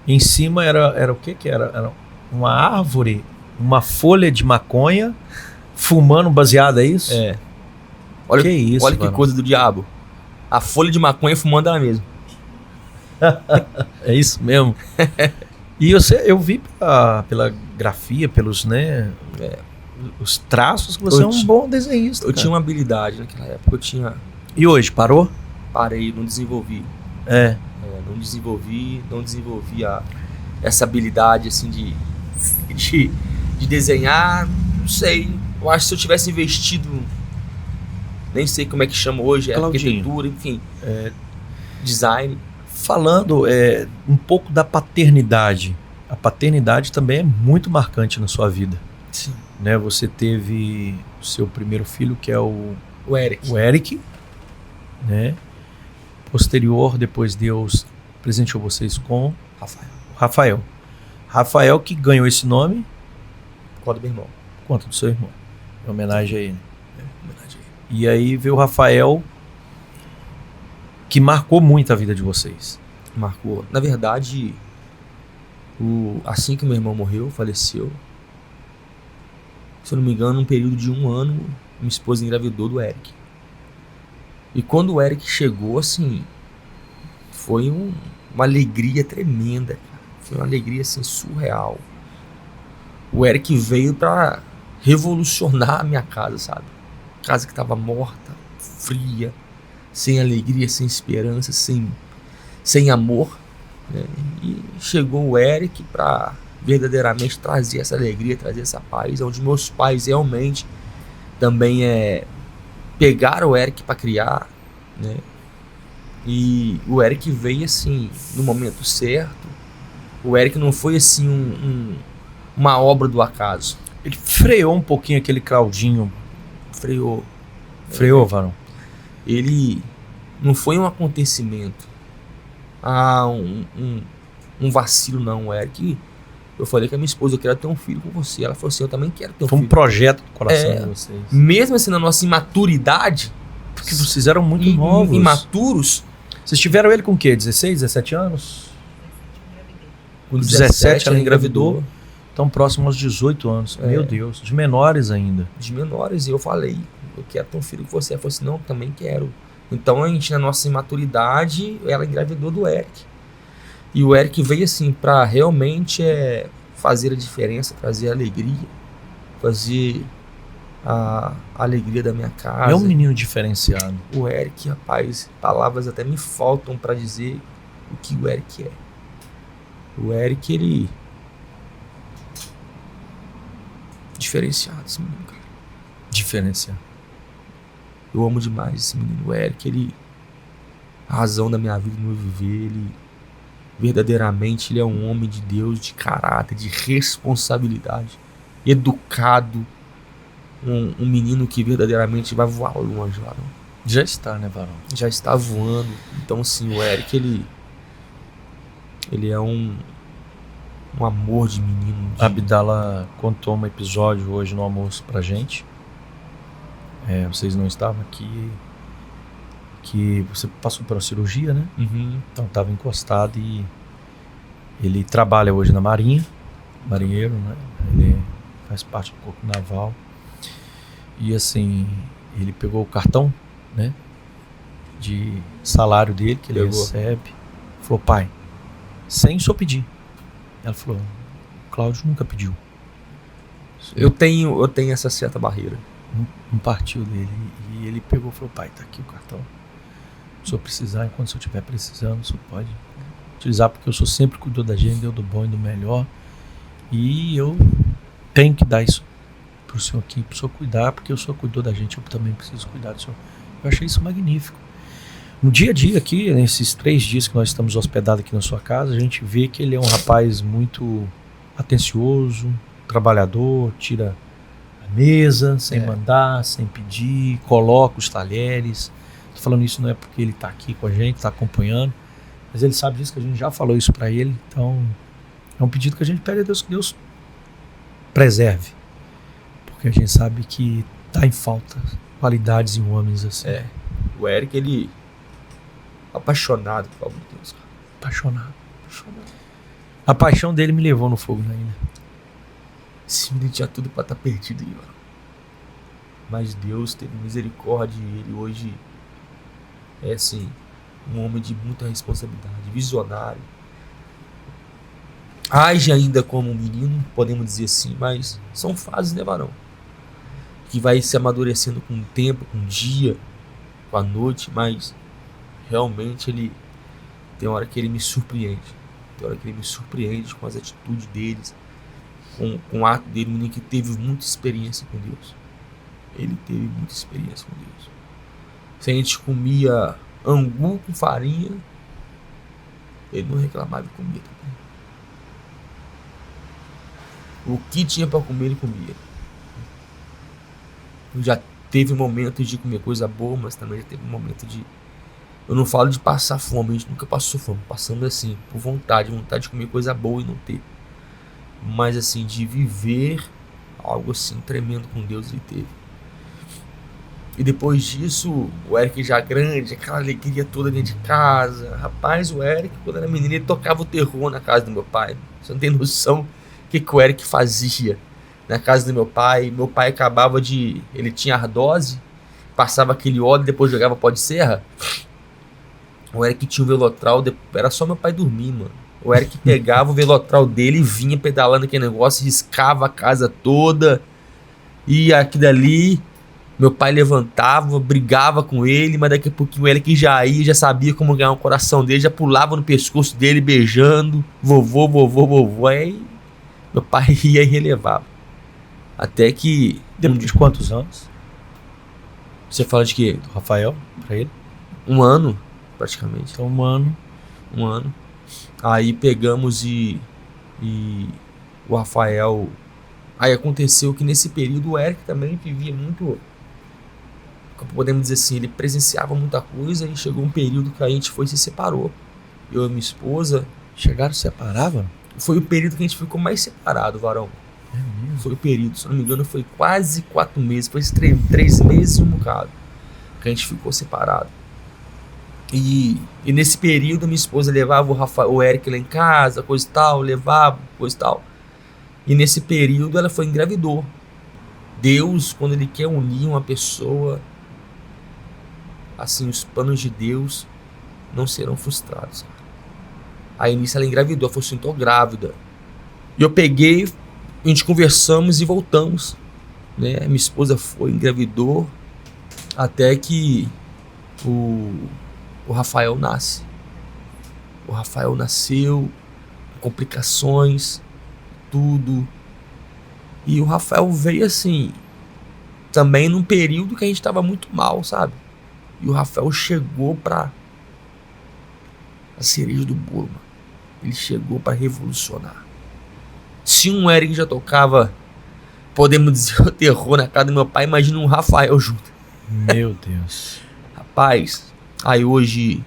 Em cima era o que que era? Era uma árvore, uma folha de maconha, fumando baseado, é isso? É. Olha que isso, olha que coisa do diabo. A folha de maconha fumando ela mesma. É isso mesmo. E eu vi pela grafia, pelos, né, os traços, que você é um bom desenhista. Eu tinha uma habilidade naquela época. E hoje, parou? Parei, não desenvolvi. Não desenvolvi essa habilidade assim de desenhar. Não sei. Eu acho que se eu tivesse investido, nem sei como é que chama hoje, arquitetura, enfim, design. Falando um pouco da paternidade. A paternidade também é muito marcante na sua vida. Sim. Né? Você teve o seu primeiro filho, que é o Eric. Né? Posterior, depois Deus presenteou vocês com Rafael, que ganhou esse nome por conta do meu irmão. Por conta do seu irmão. Em homenagem a ele. E aí veio o Rafael, que marcou muito a vida de vocês. Marcou. Na verdade, assim que meu irmão morreu, faleceu, se eu não me engano, num período de 1 ano, minha esposa engravidou do Eric. E quando o Eric chegou, assim, foi uma alegria tremenda, cara. Foi uma alegria, assim, surreal. O Eric veio pra revolucionar a minha casa, sabe? Casa que tava morta, fria, sem alegria, sem esperança, sem amor, né? E chegou o Eric pra verdadeiramente trazer essa alegria, trazer essa paz, onde meus pais realmente também pegaram o Eric para criar, né? E o Eric veio assim no momento certo. O Eric não foi assim uma obra do acaso. Ele freou um pouquinho aquele Claudinho. Freou, varão. Ele não foi um acontecimento, um vacilo, não. O Eric, eu falei com a minha esposa, eu quero ter um filho com você. Ela falou assim, eu também quero ter um filho. Foi um projeto do coração de vocês. Mesmo assim, na nossa imaturidade, porque vocês eram muito novos. Imaturos. Vocês tiveram ele com o quê? 16, 17 anos? Com 17 ela engravidou. Tão próximo aos 18 anos. Meu Deus, de menores ainda. De menores. E eu falei, eu quero ter um filho com você. Ela falou assim, não, também quero. Então a gente, na nossa imaturidade, ela engravidou do Eric. E o Eric veio assim para realmente fazer a diferença, trazer alegria, fazer a alegria da minha casa. É um menino diferenciado. O Eric, rapaz, palavras até me faltam para dizer o que o Eric é. O Eric, ele... diferenciado esse menino, cara. Diferenciado. Eu amo demais esse menino. O Eric, ele... a razão da minha vida, do meu viver, verdadeiramente ele é um homem de Deus, de caráter, de responsabilidade, educado, um menino que verdadeiramente vai voar longe, Varão. Já está, né, Varão? Já está voando. Então, sim, o Eric, ele é um amor de menino. Abdala contou um episódio hoje no almoço pra gente. Vocês não estavam aqui, que você passou por uma cirurgia, né? Uhum. Então estava encostado e ele trabalha hoje na Marinha, marinheiro, né? Ele faz parte do Corpo Naval. E assim, ele pegou o cartão, né, de salário dele, que ele recebe. Falou: pai, sem só pedir. Ela falou: o Cláudio nunca pediu. Eu tenho essa certa barreira. Não partiu dele. E ele pegou e falou: pai, tá aqui o cartão. Se eu precisar, enquanto eu estiver precisando, o senhor pode utilizar, porque eu sou sempre cuidador da gente, deu do bom e do melhor. E eu tenho que dar isso pro senhor aqui, pro senhor cuidar, porque o senhor cuidou da gente, eu também preciso cuidar do senhor. Eu achei isso magnífico. No dia a dia aqui, nesses 3 dias que nós estamos hospedados aqui na sua casa, a gente vê que ele é um rapaz muito atencioso, trabalhador, tira a mesa sem mandar, sem pedir, coloca os talheres. Tô falando isso não é porque ele tá aqui com a gente, tá acompanhando, mas ele sabe disso, que a gente já falou isso para ele. Então é um pedido que a gente pede a Deus, que Deus preserve, porque a gente sabe que tá em falta qualidades em homens assim. O Eric, ele apaixonado por Deus, cara. Apaixonado. A paixão dele me levou no fogo na ilha. Esse menino tinha tudo pra estar perdido aí, mano. Mas Deus teve misericórdia e ele hoje é, assim, um homem de muita responsabilidade, visionário. Age ainda como um menino, podemos dizer assim, mas são fases, né, Varão? Que vai se amadurecendo com o tempo, com o dia, com a noite, mas realmente ele tem hora que ele me surpreende. Tem hora que ele me surpreende com as atitudes deles, com o ato dele, um menino que teve muita experiência com Deus. Ele teve muita experiência com Deus. Se a gente comia angu com farinha, ele não reclamava e comia também. O que tinha para comer, ele comia. Já teve momentos de comer coisa boa, mas também já teve um momento de... Eu não falo de passar fome, a gente nunca passou fome. Passamos assim, por vontade de comer coisa boa e não ter. Mas assim, de viver algo assim tremendo com Deus, ele teve. E depois disso, o Eric já grande, aquela alegria toda dentro de casa. Rapaz, o Eric, quando era menino, ele tocava o terror na casa do meu pai. Você não tem noção o que o Eric fazia na casa do meu pai. Meu pai acabava de... Ele tinha ardose, passava aquele óleo e depois jogava pó de serra. O Eric tinha um Velotrol, era só meu pai dormir, mano. O Eric pegava o Velotrol dele e vinha pedalando aquele negócio, riscava a casa toda. E aqui dali, meu pai levantava, brigava com ele, mas daqui a pouquinho o Eric já ia, já sabia como ganhar o coração dele, já pulava no pescoço dele, beijando, vovô. Aí meu pai ia e relevava. Até que... Depois de quantos anos? Você fala de quê? Do Rafael, pra ele? 1 ano, praticamente. Então 1 ano. 1 ano. Aí pegamos e o Rafael... Aí aconteceu que nesse período o Eric também vivia muito... Podemos dizer assim, ele presenciava muita coisa e chegou um período que a gente foi e se separou. Eu e minha esposa... Chegaram se separavam? Foi o período que a gente ficou mais separado, Varão. Foi o período, se não me engano, foi quase 4 meses. Foi 3 meses e um bocado que a gente ficou separado. E nesse período minha esposa levava o Eric lá em casa, coisa e tal, levava, coisa e tal. E nesse período ela foi engravidou. Deus, quando ele quer unir uma pessoa, assim, os planos de Deus não serão frustrados. Aí nisso ela engravidou, ela falou assim, tô grávida. E eu peguei, a gente conversamos e voltamos, né? Minha esposa foi, engravidou, até que o Rafael nasce. O Rafael nasceu, complicações, tudo. E o Rafael veio assim, também num período que a gente tava muito mal, sabe? E o Rafael chegou pra a cereja do bolo, mano. Ele chegou para revolucionar. Se um Eric já tocava, podemos dizer, o terror na casa do meu pai, imagina um Rafael junto. Meu Deus. Rapaz, aí hoje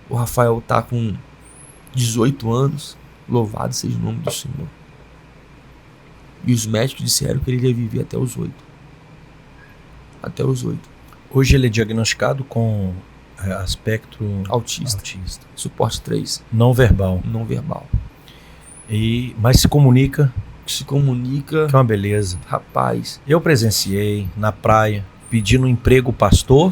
o Rafael tá com 18 anos, louvado seja o nome do Senhor. E os médicos disseram que ele ia viver até os 8. Até os 8. Hoje ele é diagnosticado com aspecto Autista. Suporte 3. Não verbal. Não verbal. Mas se comunica. Se comunica. Que é uma beleza. Rapaz. Eu presenciei na praia, pedindo um emprego pastor.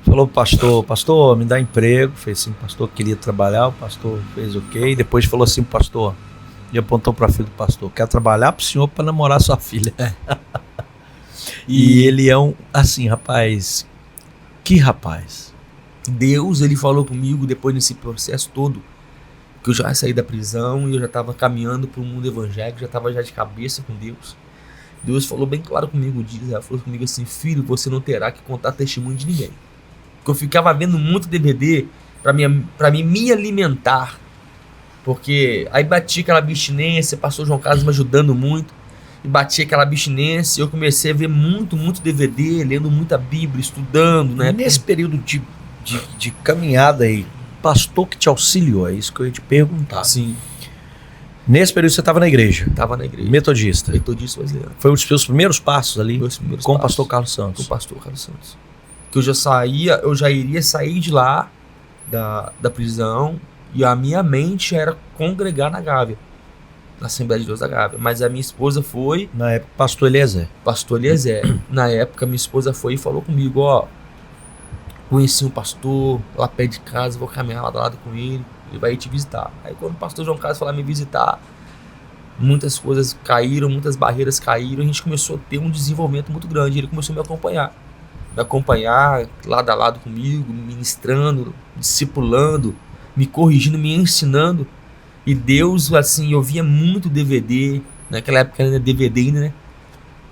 Falou pastor, me dá emprego. Fez assim, pastor queria trabalhar, o pastor fez ok. Depois falou assim, pastor, e apontou para a filha do pastor, quer trabalhar pro senhor para namorar sua filha. E ele é assim, rapaz, que rapaz. Deus, ele falou comigo depois desse processo todo, que eu já saí da prisão e eu já estava caminhando para o mundo evangélico, já estava já de cabeça com Deus. Deus falou bem claro comigo um dia, ela falou comigo assim, filho, você não terá que contar testemunho de ninguém. Porque eu ficava vendo muito DVD para me alimentar, porque aí batia aquela abstinência, pastor João Carlos me ajudando muito, e batia aquela abstinência, e eu comecei a ver muito DVD, lendo muita Bíblia, estudando, né? Nesse período de caminhada aí, pastor que te auxiliou, é isso que eu ia te perguntar. Sim. Nesse período você estava na igreja? Estava na igreja. Metodista. Metodista brasileiro. Foi um dos seus primeiros passos ali? Meus primeiros com passos. O pastor Carlos Santos. Com o pastor Carlos Santos. Que eu já iria sair de lá, da prisão, e a minha mente era congregar na Gávea, na Assembleia de Deus da Gávea. Mas a minha esposa foi... Na época, pastor Eliezer. Pastor Eliezer. Na época, minha esposa foi e falou comigo, ó, conheci um pastor lá perto de casa, vou caminhar lá do lado com ele vai te visitar. Aí quando o pastor João Carlos foi lá me visitar, muitas coisas caíram, muitas barreiras caíram, a gente começou a ter um desenvolvimento muito grande. Ele começou a me acompanhar lado a lado comigo, ministrando, discipulando, me corrigindo, me ensinando. E Deus, assim, eu via muito DVD, naquela época ainda DVD ainda, né?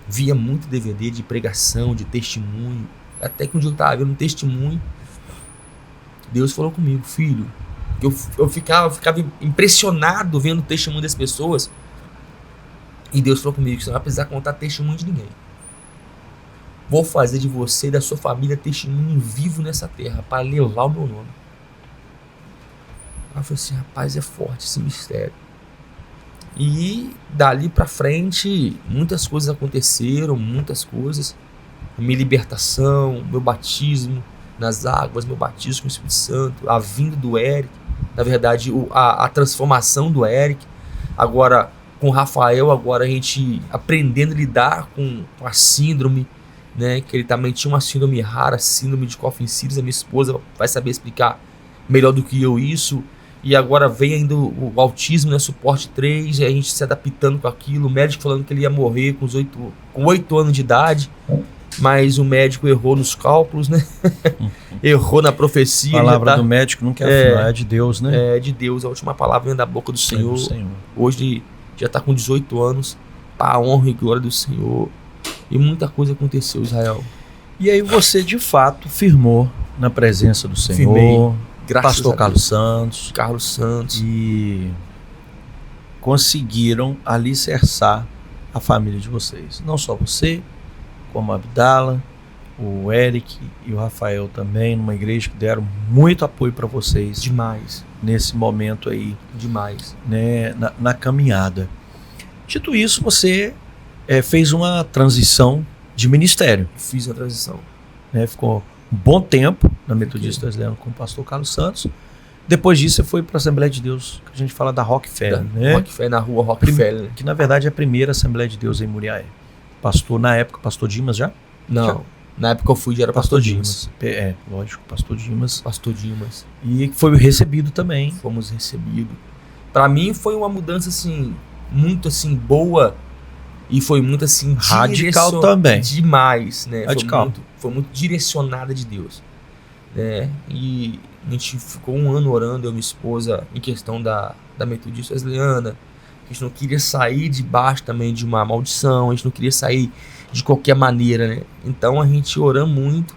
Via muito DVD de pregação, de testemunho. Até que um dia eu estava vendo um testemunho, Deus falou comigo, filho, eu ficava impressionado vendo o testemunho das pessoas. E Deus falou comigo que você não vai precisar contar testemunho de ninguém. Vou fazer de você e da sua família testemunho vivo nessa terra para levar o meu nome. Aí eu falei assim, rapaz, é forte esse mistério. E dali para frente muitas coisas aconteceram, muitas coisas. A minha libertação, meu batismo nas águas, meu batismo com o Espírito Santo, a vinda do Eric, na verdade a transformação do Eric, agora com o Rafael, agora a gente aprendendo a lidar com a síndrome, né, que ele também tinha uma síndrome rara, síndrome de Coffin-Siris, a minha esposa vai saber explicar melhor do que eu isso, e agora vem ainda o autismo, né, suporte 3, e a gente se adaptando com aquilo, o médico falando que ele ia morrer com 8 anos de idade, mas o médico errou nos cálculos, né? Errou na profecia. A palavra do médico não quer afinar, é de Deus, né? É de Deus, a última palavra vem da boca do Senhor. Hoje já está com 18 anos, para a honra e glória do Senhor. E muita coisa aconteceu, Israel. E aí você, de fato, firmou na presença do Senhor. Firmei, graças pastor a Carlos Santos. Carlos Santos. E conseguiram alicerçar a família de vocês. Não só você, como a Abdala, o Eric e o Rafael também, numa igreja que deram muito apoio para vocês. Demais. Nesse momento aí. Demais. Né, na caminhada. Dito isso, você fez uma transição de ministério. Fiz uma transição. Né, ficou um bom tempo na Metodista Brasileira com o pastor Carlos Santos. Depois disso, você foi para a Assembleia de Deus, que a gente fala da Rockefeller. Né? Rockefeller, na rua Rockefeller. Que na verdade é a primeira Assembleia de Deus em Muriaé. Pastor, na época, pastor Dimas já? Não, já. Na época eu fui já era pastor Dimas. Lógico, pastor Dimas. Pastor Dimas. E foi recebido também. Fomos recebidos. Para mim foi uma mudança assim, muito assim, boa. E foi muito assim, radical também. Demais, né? Radical. Foi muito direcionada de Deus. Né? E a gente ficou 1 ano orando, eu e minha esposa, em questão da Metodista Wesleyana. A gente não queria sair debaixo também de uma maldição, a gente não queria sair de qualquer maneira, né? Então a gente orou muito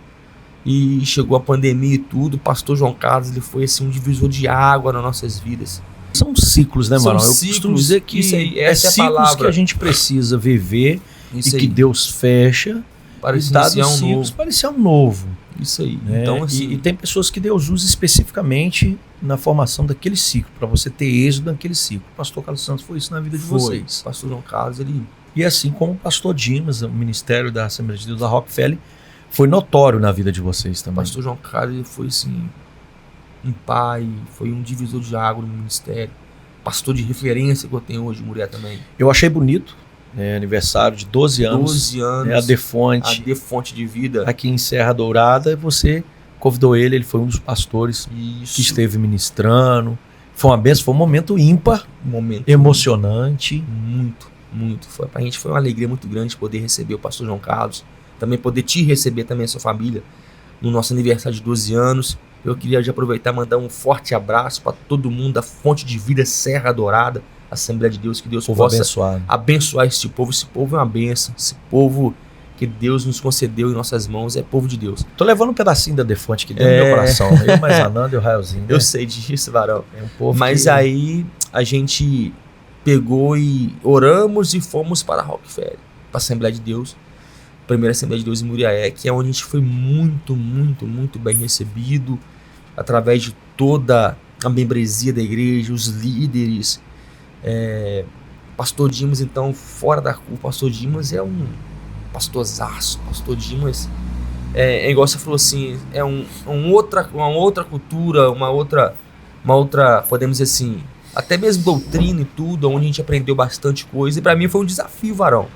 e chegou a pandemia e tudo. O pastor João Carlos, ele foi assim um divisor de água nas nossas vidas. São ciclos, né, São Marão? Eu ciclos, costumo dizer que isso aí, é essa é a ciclos palavra. que a gente precisa viver Isso e aí. que Deus fecha. Para E iniciar dados um ciclos novo. para iniciar um novo. Isso aí. Né? Então, assim, E tem pessoas que Deus usa especificamente na formação daquele ciclo, para você ter êxito naquele ciclo. O pastor Carlos Santos foi isso na vida de vocês. o pastor João Carlos, ele E assim como o pastor Dimas, o ministério da Assembleia de Deus da Rockefeller, foi notório na vida de vocês O também. pastor João Carlos, ele foi assim, um pai, foi um divisor de água no ministério, pastor de referência que eu tenho hoje em Muriá também. Eu achei bonito, aniversário de 12 anos, 12 anos, a Defonte, a Fonte de Vida. aqui em Serra Dourada, você convidou ele foi um dos pastores que Isso, esteve ministrando. Foi uma benção, foi um momento ímpar, um momento emocionante. muito. Pra gente foi uma alegria muito grande poder receber o pastor João Carlos, também poder te receber também a sua família no nosso aniversário de 12 anos. Eu queria já aproveitar e mandar um forte abraço para todo mundo da Fonte de Vida Serra Dourada, Assembleia de Deus, que Deus Povo possa abençoado. abençoar esse povo. Esse povo é uma bênção, esse povo que Deus nos concedeu em nossas mãos é povo de Deus. Tô levando um pedacinho da Defonte aqui dentro do meu coração. Eu, mais Ananda e o Raelzinho. Né? Eu sei disso, varão. É um povo Mas que... aí a gente pegou e oramos e fomos para a Rockefeller, para a Assembleia de Deus, primeira Assembleia de Deus em Muriaé, que é onde a gente foi muito bem recebido, através de toda a membresia da igreja, os líderes. Pastor Dimas, então, fora da curva, Pastor Dimas é um pastorzaço. Pastor Dimas é igual você falou assim, é uma outra cultura, uma outra, podemos dizer assim, até mesmo doutrina e tudo, onde a gente aprendeu bastante coisa. E pra mim foi um desafio, varão.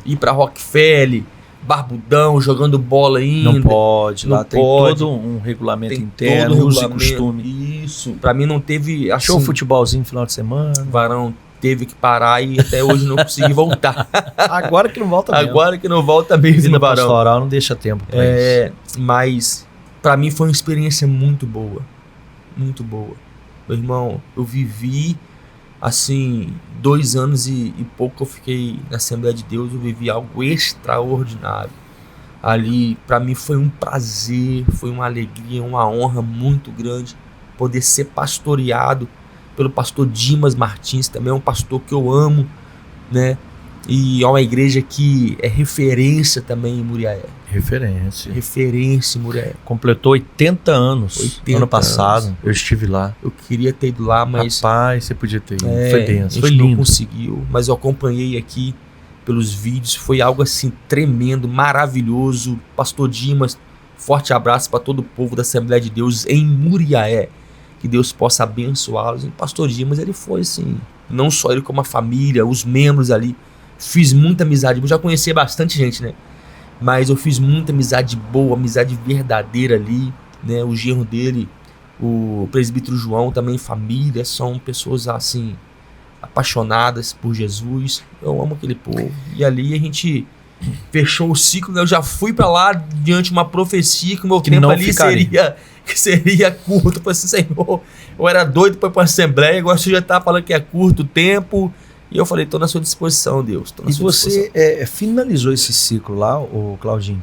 Ir pra Rockefeller, barbudão, jogando bola ainda. Não pode, Não lá tem pode. todo um regulamento Tem interno, todo o uso e regulamento. costume. Isso. Pra mim não teve... Assim, Show futebolzinho no final de semana. varão teve que parar e até hoje não consegui voltar. Agora que não volta mesmo. Agora que não volta mesmo, Vida varão. pastoral não deixa tempo pra isso. Mas pra mim foi uma experiência muito boa. Muito boa. Meu irmão, eu vivi assim, 2 anos e pouco eu fiquei na Assembleia de Deus, eu vivi algo extraordinário. Ali, pra mim foi um prazer, foi uma alegria, uma honra muito grande poder ser pastoreado pelo pastor Dimas Martins, também é um pastor que eu amo, né? E é uma igreja que é referência também em Muriaé. Referência. Referência em Muriaé. Completou 80 anos 80 ano passado. anos. Eu estive lá. Eu queria ter ido lá, mas Rapaz, você podia ter ido. É, Foi benção. a Foi gente não lindo. conseguiu, mas eu acompanhei aqui pelos vídeos, foi algo assim tremendo, maravilhoso. Pastor Dimas, forte abraço para todo o povo da Assembleia de Deus em Muriaé, que Deus possa abençoá-los. E o pastor Dimas, ele foi assim, não só ele como a família, os membros ali, fiz muita amizade, eu já conheci bastante gente, né? Mas eu fiz muita amizade boa, amizade verdadeira ali, né? O genro dele, o presbítero João, também família, são pessoas assim, apaixonadas por Jesus. Eu amo aquele povo. E ali a gente fechou o ciclo, né? Eu já fui pra lá diante de uma profecia que o meu Que tempo não ali seria curto. Eu falei assim, Senhor, eu era doido para ir pra Assembleia, agora você já tá falando que é curto o tempo. E eu falei, tô na sua disposição, Deus. Tô na E sua você finalizou esse ciclo lá, ô Claudinho.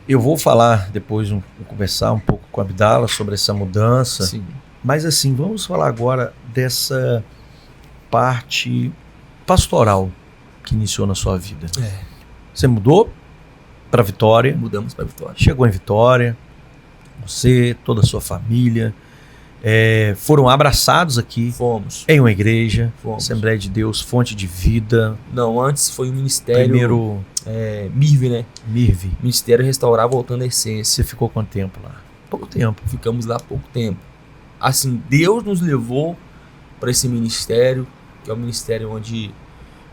Eu vou falar depois, conversar um pouco com a Abdala sobre essa mudança. Sim. Mas assim, vamos falar agora dessa parte pastoral que iniciou na sua vida. Você mudou para Vitória, Mudamos para Vitória. chegou em Vitória, você, toda a sua família, foram abraçados aqui Fomos. em uma igreja, Fomos. Assembleia de Deus, Fonte de Vida, Não, antes foi o ministério primeiro MIRV, né? MIRV. Ministério Restaurar Voltando à Essência. Você ficou quanto tempo lá? Pouco tempo. Ficamos lá há pouco tempo. Assim, Deus nos levou para esse ministério, que é o ministério onde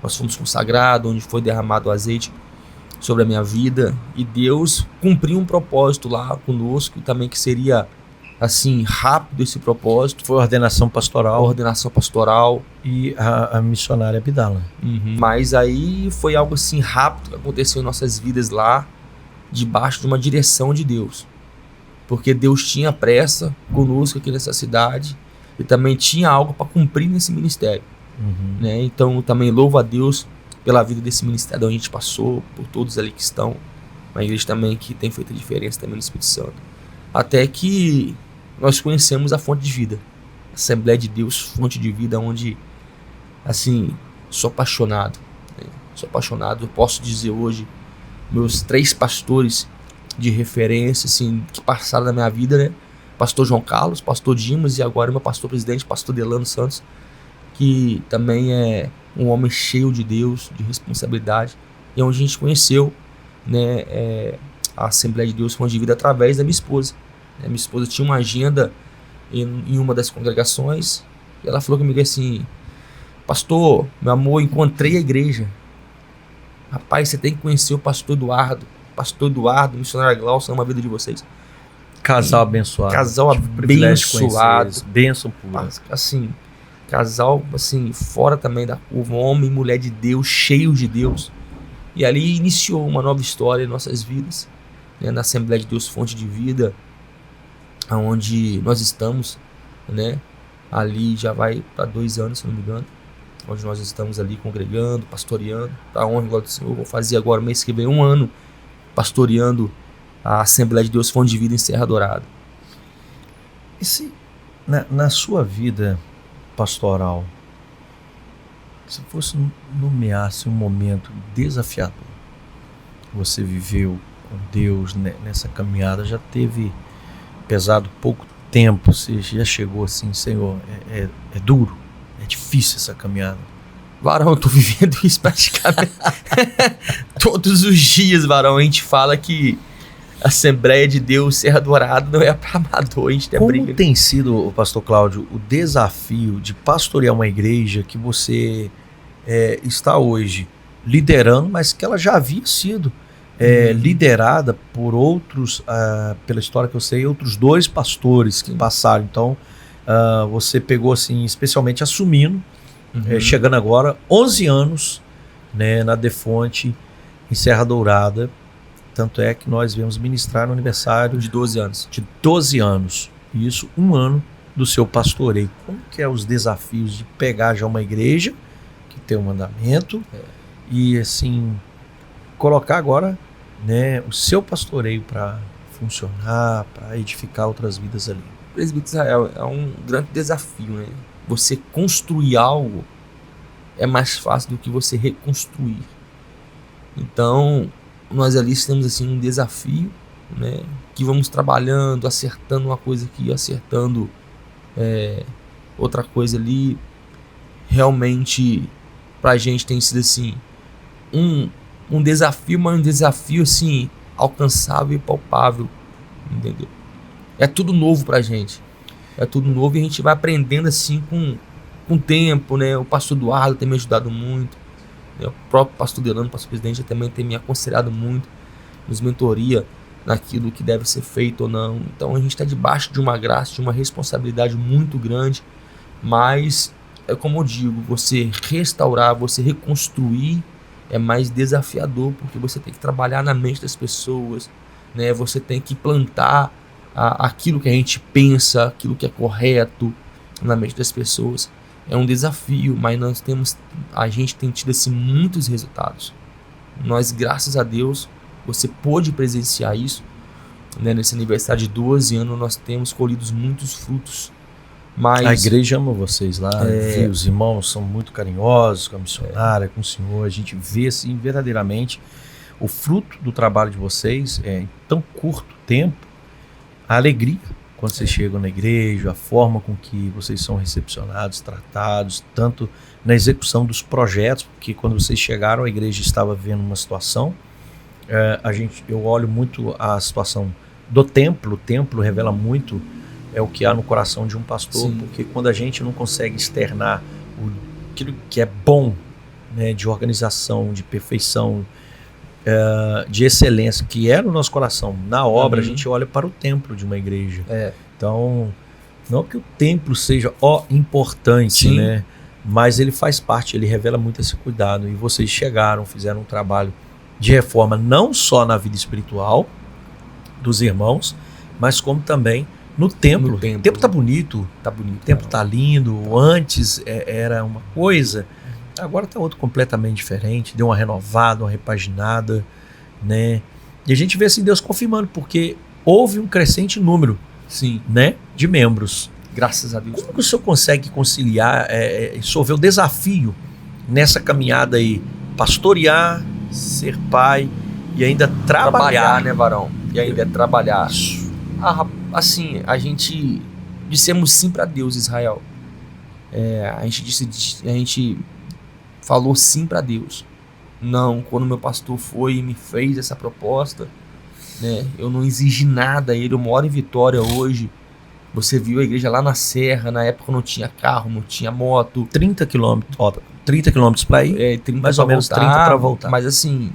nós fomos consagrados, onde foi derramado o azeite sobre a minha vida. E Deus cumpriu um propósito lá conosco, também que seria assim, rápido esse propósito. Foi a ordenação A pastoral ordenação pastoral. e a missionária Abdala. Mas aí foi algo assim rápido que aconteceu em nossas vidas lá, debaixo de uma direção de Deus. Porque Deus tinha pressa conosco aqui nessa cidade e também tinha algo para cumprir nesse ministério. Né? Então também louvo a Deus pela vida desse ministério onde a gente passou, por todos ali que estão. Uma igreja também que tem feito a diferença também no Espírito Santo. Até que nós conhecemos a Fonte de Vida. Assembleia de Deus, Fonte de Vida, onde, assim, sou apaixonado. Né? Sou apaixonado, eu posso dizer hoje, meus 3 pastores de referência, assim, que passaram na minha vida, né? Pastor João Carlos, pastor Dimas e agora meu pastor presidente, pastor Delano Santos, que também é um homem cheio de Deus, de responsabilidade, e onde a gente conheceu, né, a Assembleia de Deus Fonte de Vida através da minha esposa. Minha esposa tinha uma agenda em uma das congregações e ela falou comigo assim: pastor, meu amor, encontrei a igreja. Rapaz, você tem que conhecer o pastor Eduardo. Pastor Eduardo, missionário Glaucio, ama a vida de vocês. Casal abençoado. Casal abençoado. Bênção pura. Assim, casal, assim, fora também da curva, homem e mulher de Deus, cheio de Deus. E ali iniciou uma nova história em nossas vidas, né, na Assembleia de Deus Fonte de Vida, onde nós estamos, né, ali já vai para 2 anos, se não me engano, onde nós estamos ali congregando, pastoreando, para honra e glória do Senhor. Eu vou fazer agora, mês que vem, 1 ano, pastoreando a Assembleia de Deus Fonte de Vida em Serra Dourada. E se na sua vida pastoral, se fosse nomear-se um momento desafiador, você viveu com Deus nessa caminhada, já teve pesado pouco tempo, você já chegou assim, Senhor, é duro, é difícil essa caminhada. Varão, eu tô vivendo isso praticamente todos os dias, Varão. A gente fala que a Assembleia de Deus Serra Dourada não é para amador, a gente tem briga. Como tem sido, pastor Cláudio, o desafio de pastorear uma igreja que você está hoje liderando, mas que ela já havia sido liderada por outros, pela história que eu sei, outros 2 pastores que passaram. Então, você pegou assim, especialmente assumindo, chegando agora 11 anos, né, na Defonte, em Serra Dourada. Tanto é que nós viemos ministrar no aniversário de 12 anos. De 12 anos. E isso, 1 ano do seu pastoreio. Como que é os desafios de pegar já uma igreja que tem um mandamento e assim colocar agora, né, o seu pastoreio para funcionar, para edificar outras vidas ali? Presbítero Israel, é um grande desafio, né? Você construir algo é mais fácil do que você reconstruir. Então, nós ali temos assim um desafio, né, que vamos trabalhando, acertando uma coisa aqui, acertando outra coisa ali. Realmente, pra gente tem sido assim um desafio, mas um desafio assim alcançável e palpável, entendeu? É tudo novo pra gente. É tudo novo e a gente vai aprendendo assim com o tempo, né? O pastor Eduardo tem me ajudado muito, né? O próprio pastor Delano, pastor presidente, também tem me aconselhado muito, nos mentoria naquilo que deve ser feito ou não. Então a gente está debaixo de uma graça, de uma responsabilidade muito grande, mas é como eu digo, você restaurar, você reconstruir é mais desafiador, porque você tem que trabalhar na mente das pessoas, né? Você tem que plantar aquilo que a gente pensa, aquilo que é correto na mente das pessoas. É um desafio, mas a gente tem tido assim, muitos resultados. Nós, graças a Deus, você pôde presenciar isso, né? Nesse aniversário de 12 anos nós temos colhido muitos frutos. Mas a igreja ama vocês lá, os irmãos são muito carinhosos com a missionária, com o Senhor. A gente vê assim, verdadeiramente o fruto do trabalho de vocês em tão curto tempo, a alegria quando vocês chegam na igreja, a forma com que vocês são recepcionados, tratados, tanto na execução dos projetos, porque quando vocês chegaram a igreja estava vivendo uma situação, eu olho muito a situação do templo. O templo revela muito o que há no coração de um pastor. Sim. Porque quando a gente não consegue externar aquilo que é bom, né, de organização, de perfeição, de excelência, que é no nosso coração, na obra, a gente olha para o templo de uma igreja. Então, não que o templo seja importante, né, mas ele faz parte, ele revela muito esse cuidado. E vocês chegaram, fizeram um trabalho de reforma, não só na vida espiritual dos irmãos, mas como também no templo. O templo tá bonito, o templo tá lindo. Antes era uma coisa, agora tá outro completamente diferente, deu uma renovada, uma repaginada, né? E a gente vê assim Deus confirmando, porque houve um crescente número, né, de membros. Graças a Deus. Como que o senhor consegue conciliar, o senhor vê o desafio nessa caminhada aí? Pastorear, ser pai e ainda trabalhar. Né, varão? E ainda é trabalhar. Assim, a gente dissemos sim para Deus, Israel. A gente falou sim para Deus. Não, quando meu pastor foi e me fez essa proposta, né, eu não exigi nada a ele. Eu moro em Vitória hoje. Você viu a igreja lá na Serra, na época não tinha carro, não tinha moto. 30 quilômetros para ir, 30 mais ou menos 30 para voltar. Mas assim,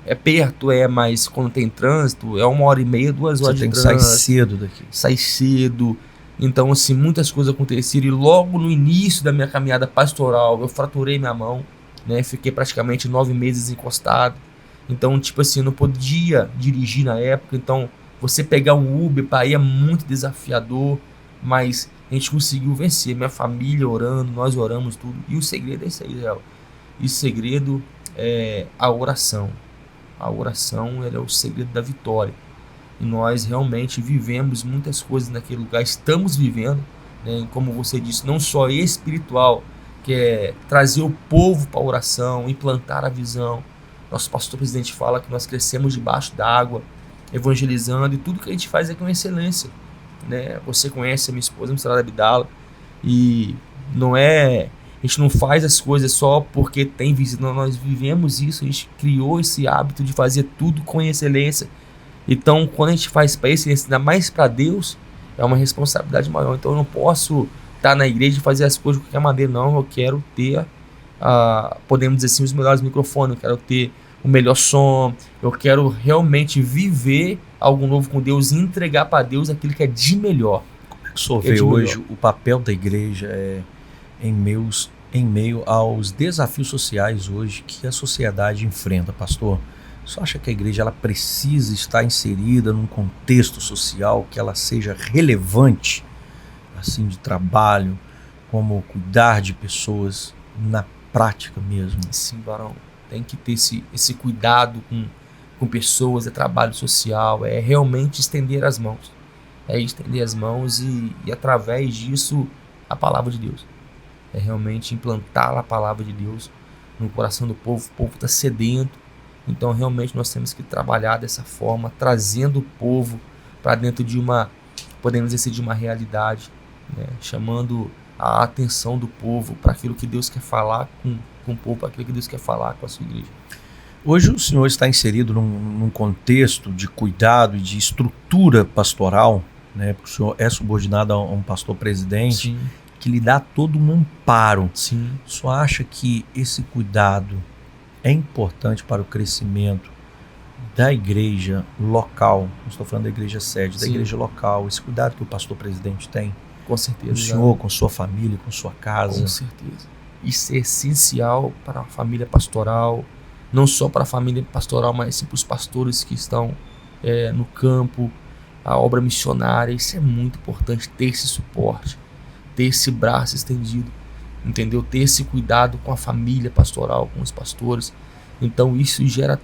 é perto, mas quando tem trânsito, é 1h30, 2 horas de trânsito. Você tem que sair cedo daqui. Sai cedo. Então, assim, muitas coisas aconteceram. E logo no início da minha caminhada pastoral, eu fraturei minha mão, né? Fiquei praticamente 9 meses encostado. Então, tipo assim, eu não podia dirigir na época. Então, você pegar um Uber para ir é muito desafiador, mas a gente conseguiu vencer. Minha família orando, nós oramos tudo. E o segredo é isso aí, Israel. E o segredo é a oração. A oração é o segredo da vitória. E nós realmente vivemos muitas coisas naquele lugar. Estamos vivendo, né? Como você disse, não só espiritual, que é trazer o povo para a oração, implantar a visão. Nosso pastor presidente fala que nós crescemos debaixo d'água, evangelizando, e tudo que a gente faz é com excelência, né? Você conhece a minha esposa, Misturada Abdala, e a gente não faz as coisas só porque tem visita, nós vivemos isso, a gente criou esse hábito de fazer tudo com excelência. Então, quando a gente faz para excelência, ainda mais para Deus, é uma responsabilidade maior. Então, eu não posso estar na igreja e fazer as coisas de qualquer maneira, não. Eu quero ter, podemos dizer assim, os melhores microfones, eu quero ter o melhor som, eu quero realmente viver algo novo com Deus e entregar para Deus aquilo que é de melhor. Como é que o senhor vê hoje o papel da igreja em meio aos desafios sociais hoje que a sociedade enfrenta, pastor? O senhor acha que a igreja ela precisa estar inserida num contexto social que ela seja relevante, assim, de trabalho, como cuidar de pessoas na prática mesmo? Sim, varão. Tem que ter esse cuidado com pessoas, é trabalho social, é realmente estender as mãos. É estender as mãos e através disso, a palavra de Deus. É realmente implantar a palavra de Deus no coração do povo. O povo está sedento. Então, realmente, nós temos que trabalhar dessa forma, trazendo o povo para dentro de podemos dizer, de uma realidade, né? Chamando a atenção do povo para aquilo que Deus quer falar com o povo, para aquilo que Deus quer falar com a sua igreja. Hoje o senhor está inserido num contexto de cuidado e de estrutura pastoral, né? Porque o senhor é subordinado a um pastor presidente. Sim. Que lhe dá todo um amparo. Sim. O senhor acha que esse cuidado é importante para o crescimento da igreja local? Não estou falando da igreja sede, da igreja local. Esse cuidado que o pastor presidente tem. Com certeza. O senhor, com sua família, com sua casa. Com certeza. Isso é essencial para a família pastoral. Não só para a família pastoral, mas sim para os pastores que estão no campo, a obra missionária. Isso é muito importante, ter esse suporte, ter esse braço estendido. Entendeu? Ter esse cuidado com a família pastoral, com os pastores. Então isso gera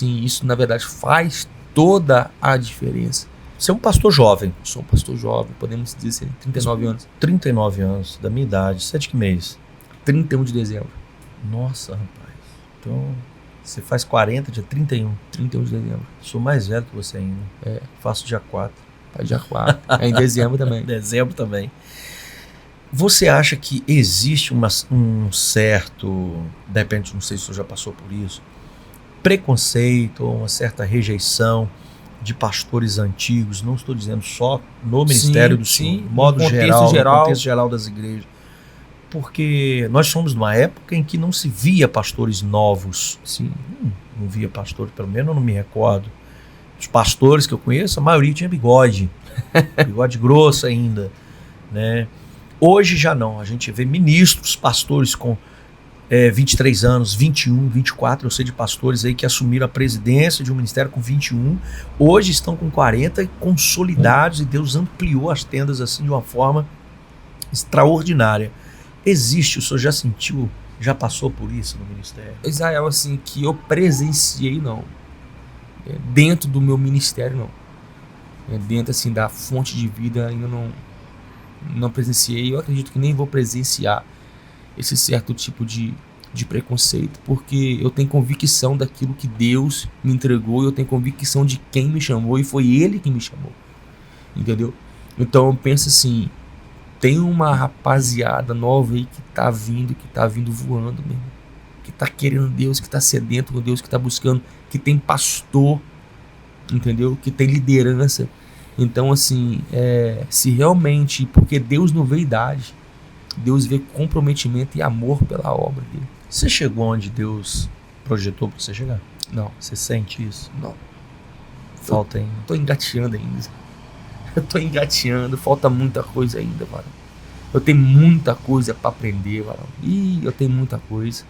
isso na verdade faz toda a diferença. Você é um pastor jovem. Sou um pastor jovem, podemos dizer, 39 anos. 39 anos, da minha idade. Você é de que mês? 31 de dezembro. Nossa, rapaz. Então, você faz 40, dia 31. 31 de dezembro. Sou mais velho que você ainda. Faço dia 4. Faz dia 4. É em dezembro também. Dezembro também. Você acha que existe um certo, de repente, não sei se o senhor já passou por isso, preconceito ou uma certa rejeição de pastores antigos? Não estou dizendo só no ministério do senhor, no modo geral, no contexto geral das igrejas. Porque nós somos numa época em que não se via pastores novos. Sim. Não via pastor, pelo menos eu não me recordo. Os pastores que eu conheço, a maioria tinha bigode. Bigode grosso ainda, né? Hoje já não, a gente vê ministros, pastores com 23 anos, 21, 24, eu sei de pastores aí que assumiram a presidência de um ministério com 21, hoje estão com 40 consolidados e Deus ampliou as tendas assim de uma forma extraordinária. Existe, o senhor já sentiu, já passou por isso no ministério? Israel, assim, que eu presenciei, não. Dentro do meu ministério, não. Dentro, assim, da fonte de vida, ainda não presenciei, eu acredito que nem vou presenciar esse certo tipo de preconceito, porque eu tenho convicção daquilo que Deus me entregou, eu tenho convicção de quem me chamou, e foi Ele que me chamou, entendeu? Então eu penso assim, tem uma rapaziada nova aí que tá vindo voando mesmo, que tá querendo Deus, que tá sedento com Deus, que tá buscando, que tem pastor, entendeu? Que tem liderança. Então assim, se realmente, porque Deus não vê idade, Deus vê comprometimento e amor pela obra dele. Você chegou onde Deus projetou para você chegar? Não. Você sente isso? Não. Falta ainda? Tô engateando ainda. Eu tô engateando, falta muita coisa ainda, varão. Eu tenho muita coisa para aprender, varão. Eu tenho muita coisa.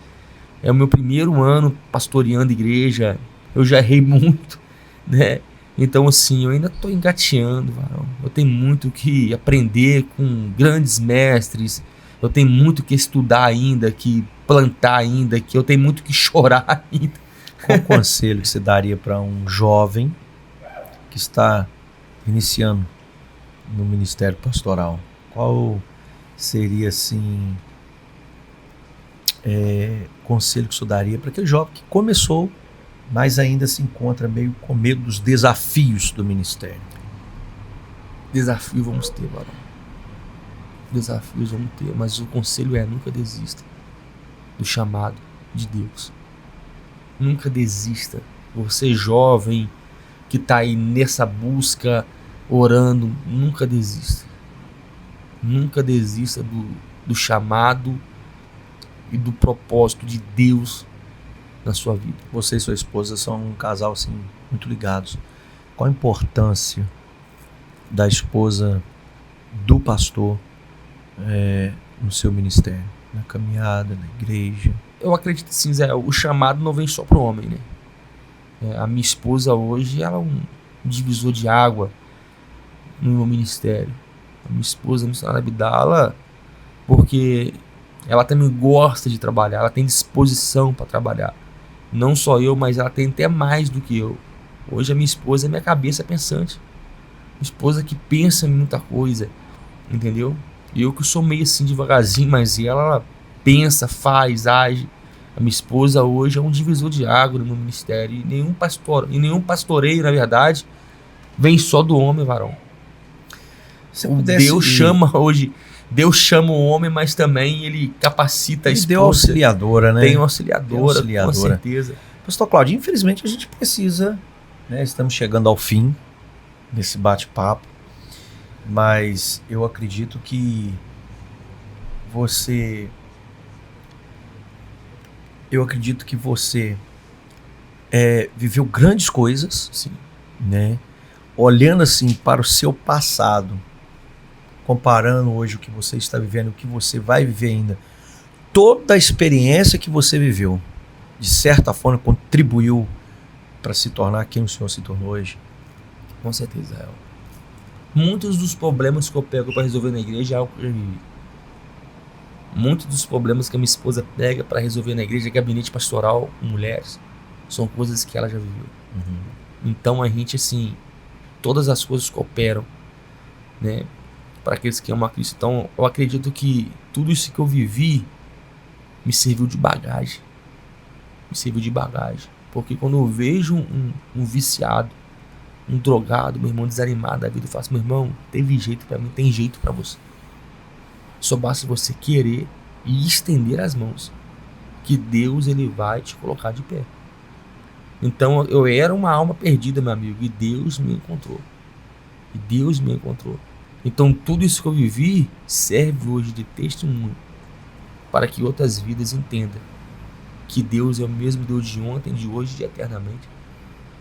É o meu primeiro ano pastoreando igreja, eu já errei muito, né? Então assim, eu ainda tô engateando, varão. Eu tenho muito que aprender com grandes mestres, eu tenho muito que estudar ainda, que plantar ainda, que eu tenho muito que chorar ainda. Qual conselho que você daria para um jovem que está iniciando no ministério pastoral? Qual seria assim conselho que você daria para aquele jovem que começou, mas ainda se encontra meio com medo dos desafios do ministério? Desafio vamos ter, varão. Desafios vamos ter, mas o conselho é: nunca desista do chamado de Deus. Nunca desista. Você jovem que está aí nessa busca, orando, nunca desista. Nunca desista do chamado e do propósito de Deus na sua vida. Você e sua esposa são um casal assim, muito ligados. Qual a importância da esposa do pastor no seu ministério, na caminhada, na igreja? Eu acredito sim, Zé, o chamado não vem só para o homem, né? A minha esposa hoje, ela é um divisor de água no meu ministério. A minha esposa, a missionária Abdala, porque ela também gosta de trabalhar, ela tem disposição para trabalhar. Não só eu, mas ela tem até mais do que eu. Hoje a minha esposa é minha cabeça pensante. Minha esposa que pensa em muita coisa, entendeu? Eu que sou meio assim devagarzinho, mas ela pensa, faz, age. A minha esposa hoje é um divisor de água no meu ministério. E nenhum pastoreio, na verdade, vem só do homem, varão. Deus chama hoje, Deus chama o homem, mas também ele capacita a esposa. Deu auxiliadora, né? Tem uma auxiliadora, com certeza. Pastor Claudio, infelizmente a gente precisa, né? Estamos chegando ao fim desse bate-papo, mas eu acredito que você viveu grandes coisas, sim, né? Olhando assim para o seu passado, comparando hoje o que você está vivendo, o que você vai viver ainda, toda a experiência que você viveu, de certa forma, contribuiu para se tornar quem o senhor se tornou hoje? Com certeza. Muitos dos problemas que eu pego para resolver na igreja é algo que eu já vivi. Muitos dos problemas que a minha esposa pega para resolver na igreja, gabinete pastoral com mulheres, são coisas que ela já viveu. Então a gente, assim, todas as coisas cooperam, né, para aqueles que amam a Cristo. Então eu acredito que tudo isso que eu vivi me serviu de bagagem. Porque quando eu vejo um viciado, um drogado, meu irmão, desanimado da vida, eu faço: meu irmão, teve jeito para mim, tem jeito para você. Só basta você querer e estender as mãos, que Deus, ele vai te colocar de pé. Então eu era uma alma perdida, meu amigo, e Deus me encontrou. Então tudo isso que eu vivi serve hoje de testemunho para que outras vidas entendam que Deus é o mesmo Deus de ontem, de hoje e de eternamente.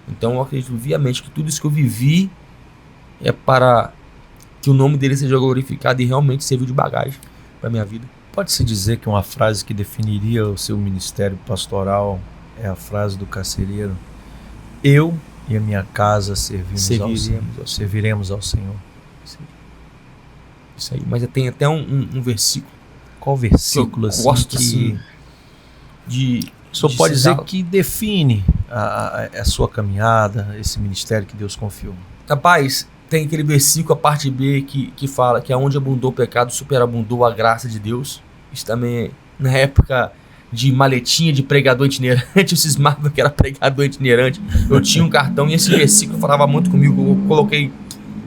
Então eu acredito viamente que tudo isso que eu vivi é para que o nome dele seja glorificado e realmente serviu de bagagem para a minha vida. Pode-se dizer que uma frase que definiria o seu ministério pastoral é a frase do carcereiro: eu e a minha casa serviremos ao Senhor. Isso aí, mas tem até um versículo. Qual versículo assim, gosto, assim, o senhor pode dizer que define a sua caminhada, esse ministério que Deus confiou? Rapaz, tem aquele versículo, a parte B, que fala que aonde abundou o pecado, superabundou a graça de Deus. Isso também, na época de maletinha de pregador itinerante, eu cismava que era pregador itinerante. Eu tinha um cartão e esse versículo falava muito comigo. Eu coloquei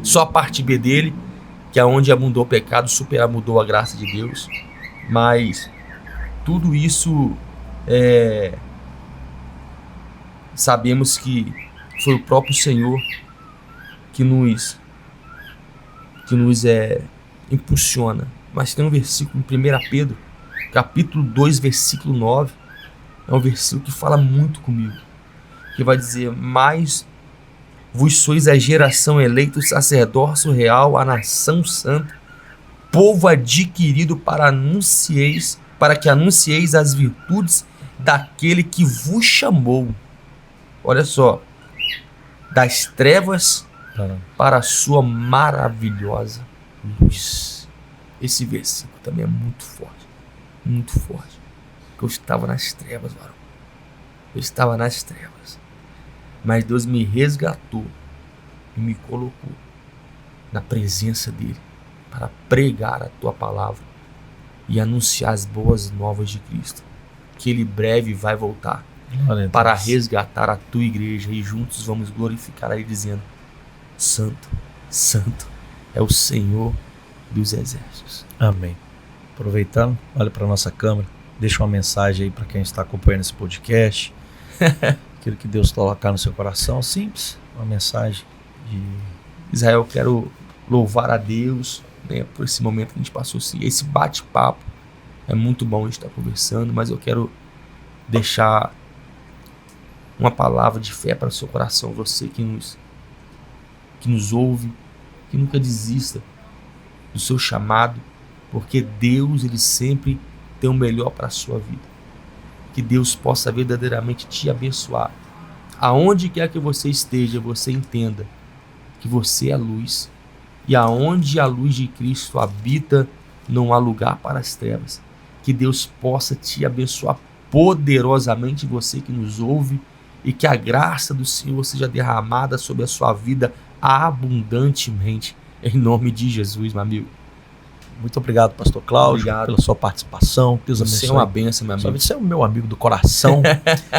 só a parte B dele, que aonde abundou o pecado, superabundou a graça de Deus. Mas tudo isso sabemos que foi o próprio Senhor que nos impulsiona. Mas tem um versículo em 1 Pedro, capítulo 2, versículo 9, é um versículo que fala muito comigo, que vai dizer: mas vos sois a geração eleita, o sacerdócio real, a nação santa, povo adquirido para que anuncieis as virtudes daquele que vos chamou. Olha só, das trevas para a sua maravilhosa luz. Esse versículo também é muito forte, muito forte. Porque eu estava nas trevas, varão. Eu estava nas trevas. Mas Deus me resgatou e me colocou na presença dele para pregar a tua palavra e anunciar as boas novas de Cristo, que ele breve vai voltar para resgatar a tua igreja, e juntos vamos glorificar aí dizendo: Santo, Santo é o Senhor dos exércitos. Amém. Aproveitando, olha para nossa câmera, deixa uma mensagem aí para quem está acompanhando esse podcast. Aquilo que Deus colocar no seu coração, simples, uma mensagem de... Israel, quero louvar a Deus, né, por esse momento que a gente passou, esse bate-papo. É muito bom a gente estar conversando, mas eu quero deixar uma palavra de fé para o seu coração, você que nos ouve, que nunca desista do seu chamado, porque Deus, ele sempre tem o melhor para a sua vida. Que Deus possa verdadeiramente te abençoar. Aonde quer que você esteja, você entenda que você é a luz, e aonde a luz de Cristo habita, não há lugar para as trevas. Que Deus possa te abençoar poderosamente, você que nos ouve, e que a graça do Senhor seja derramada sobre a sua vida abundantemente, em nome de Jesus, meu amigo. Muito obrigado, pastor Cláudio, pela sua participação. Deus abençoe. Você é uma bênção, meu amigo. Você é o meu amigo do coração.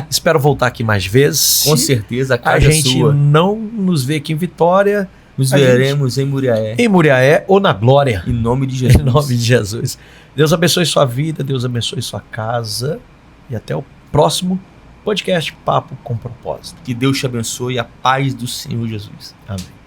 Espero voltar aqui mais vezes. Com certeza, a gente não nos vê aqui em Vitória. Nos veremos em Muriaé. Em Muriaé ou na Glória. Em nome de Jesus. Em nome de Jesus. Deus abençoe sua vida, Deus abençoe sua casa. E até o próximo podcast Papo com Propósito. Que Deus te abençoe e a paz do Senhor Jesus. Amém.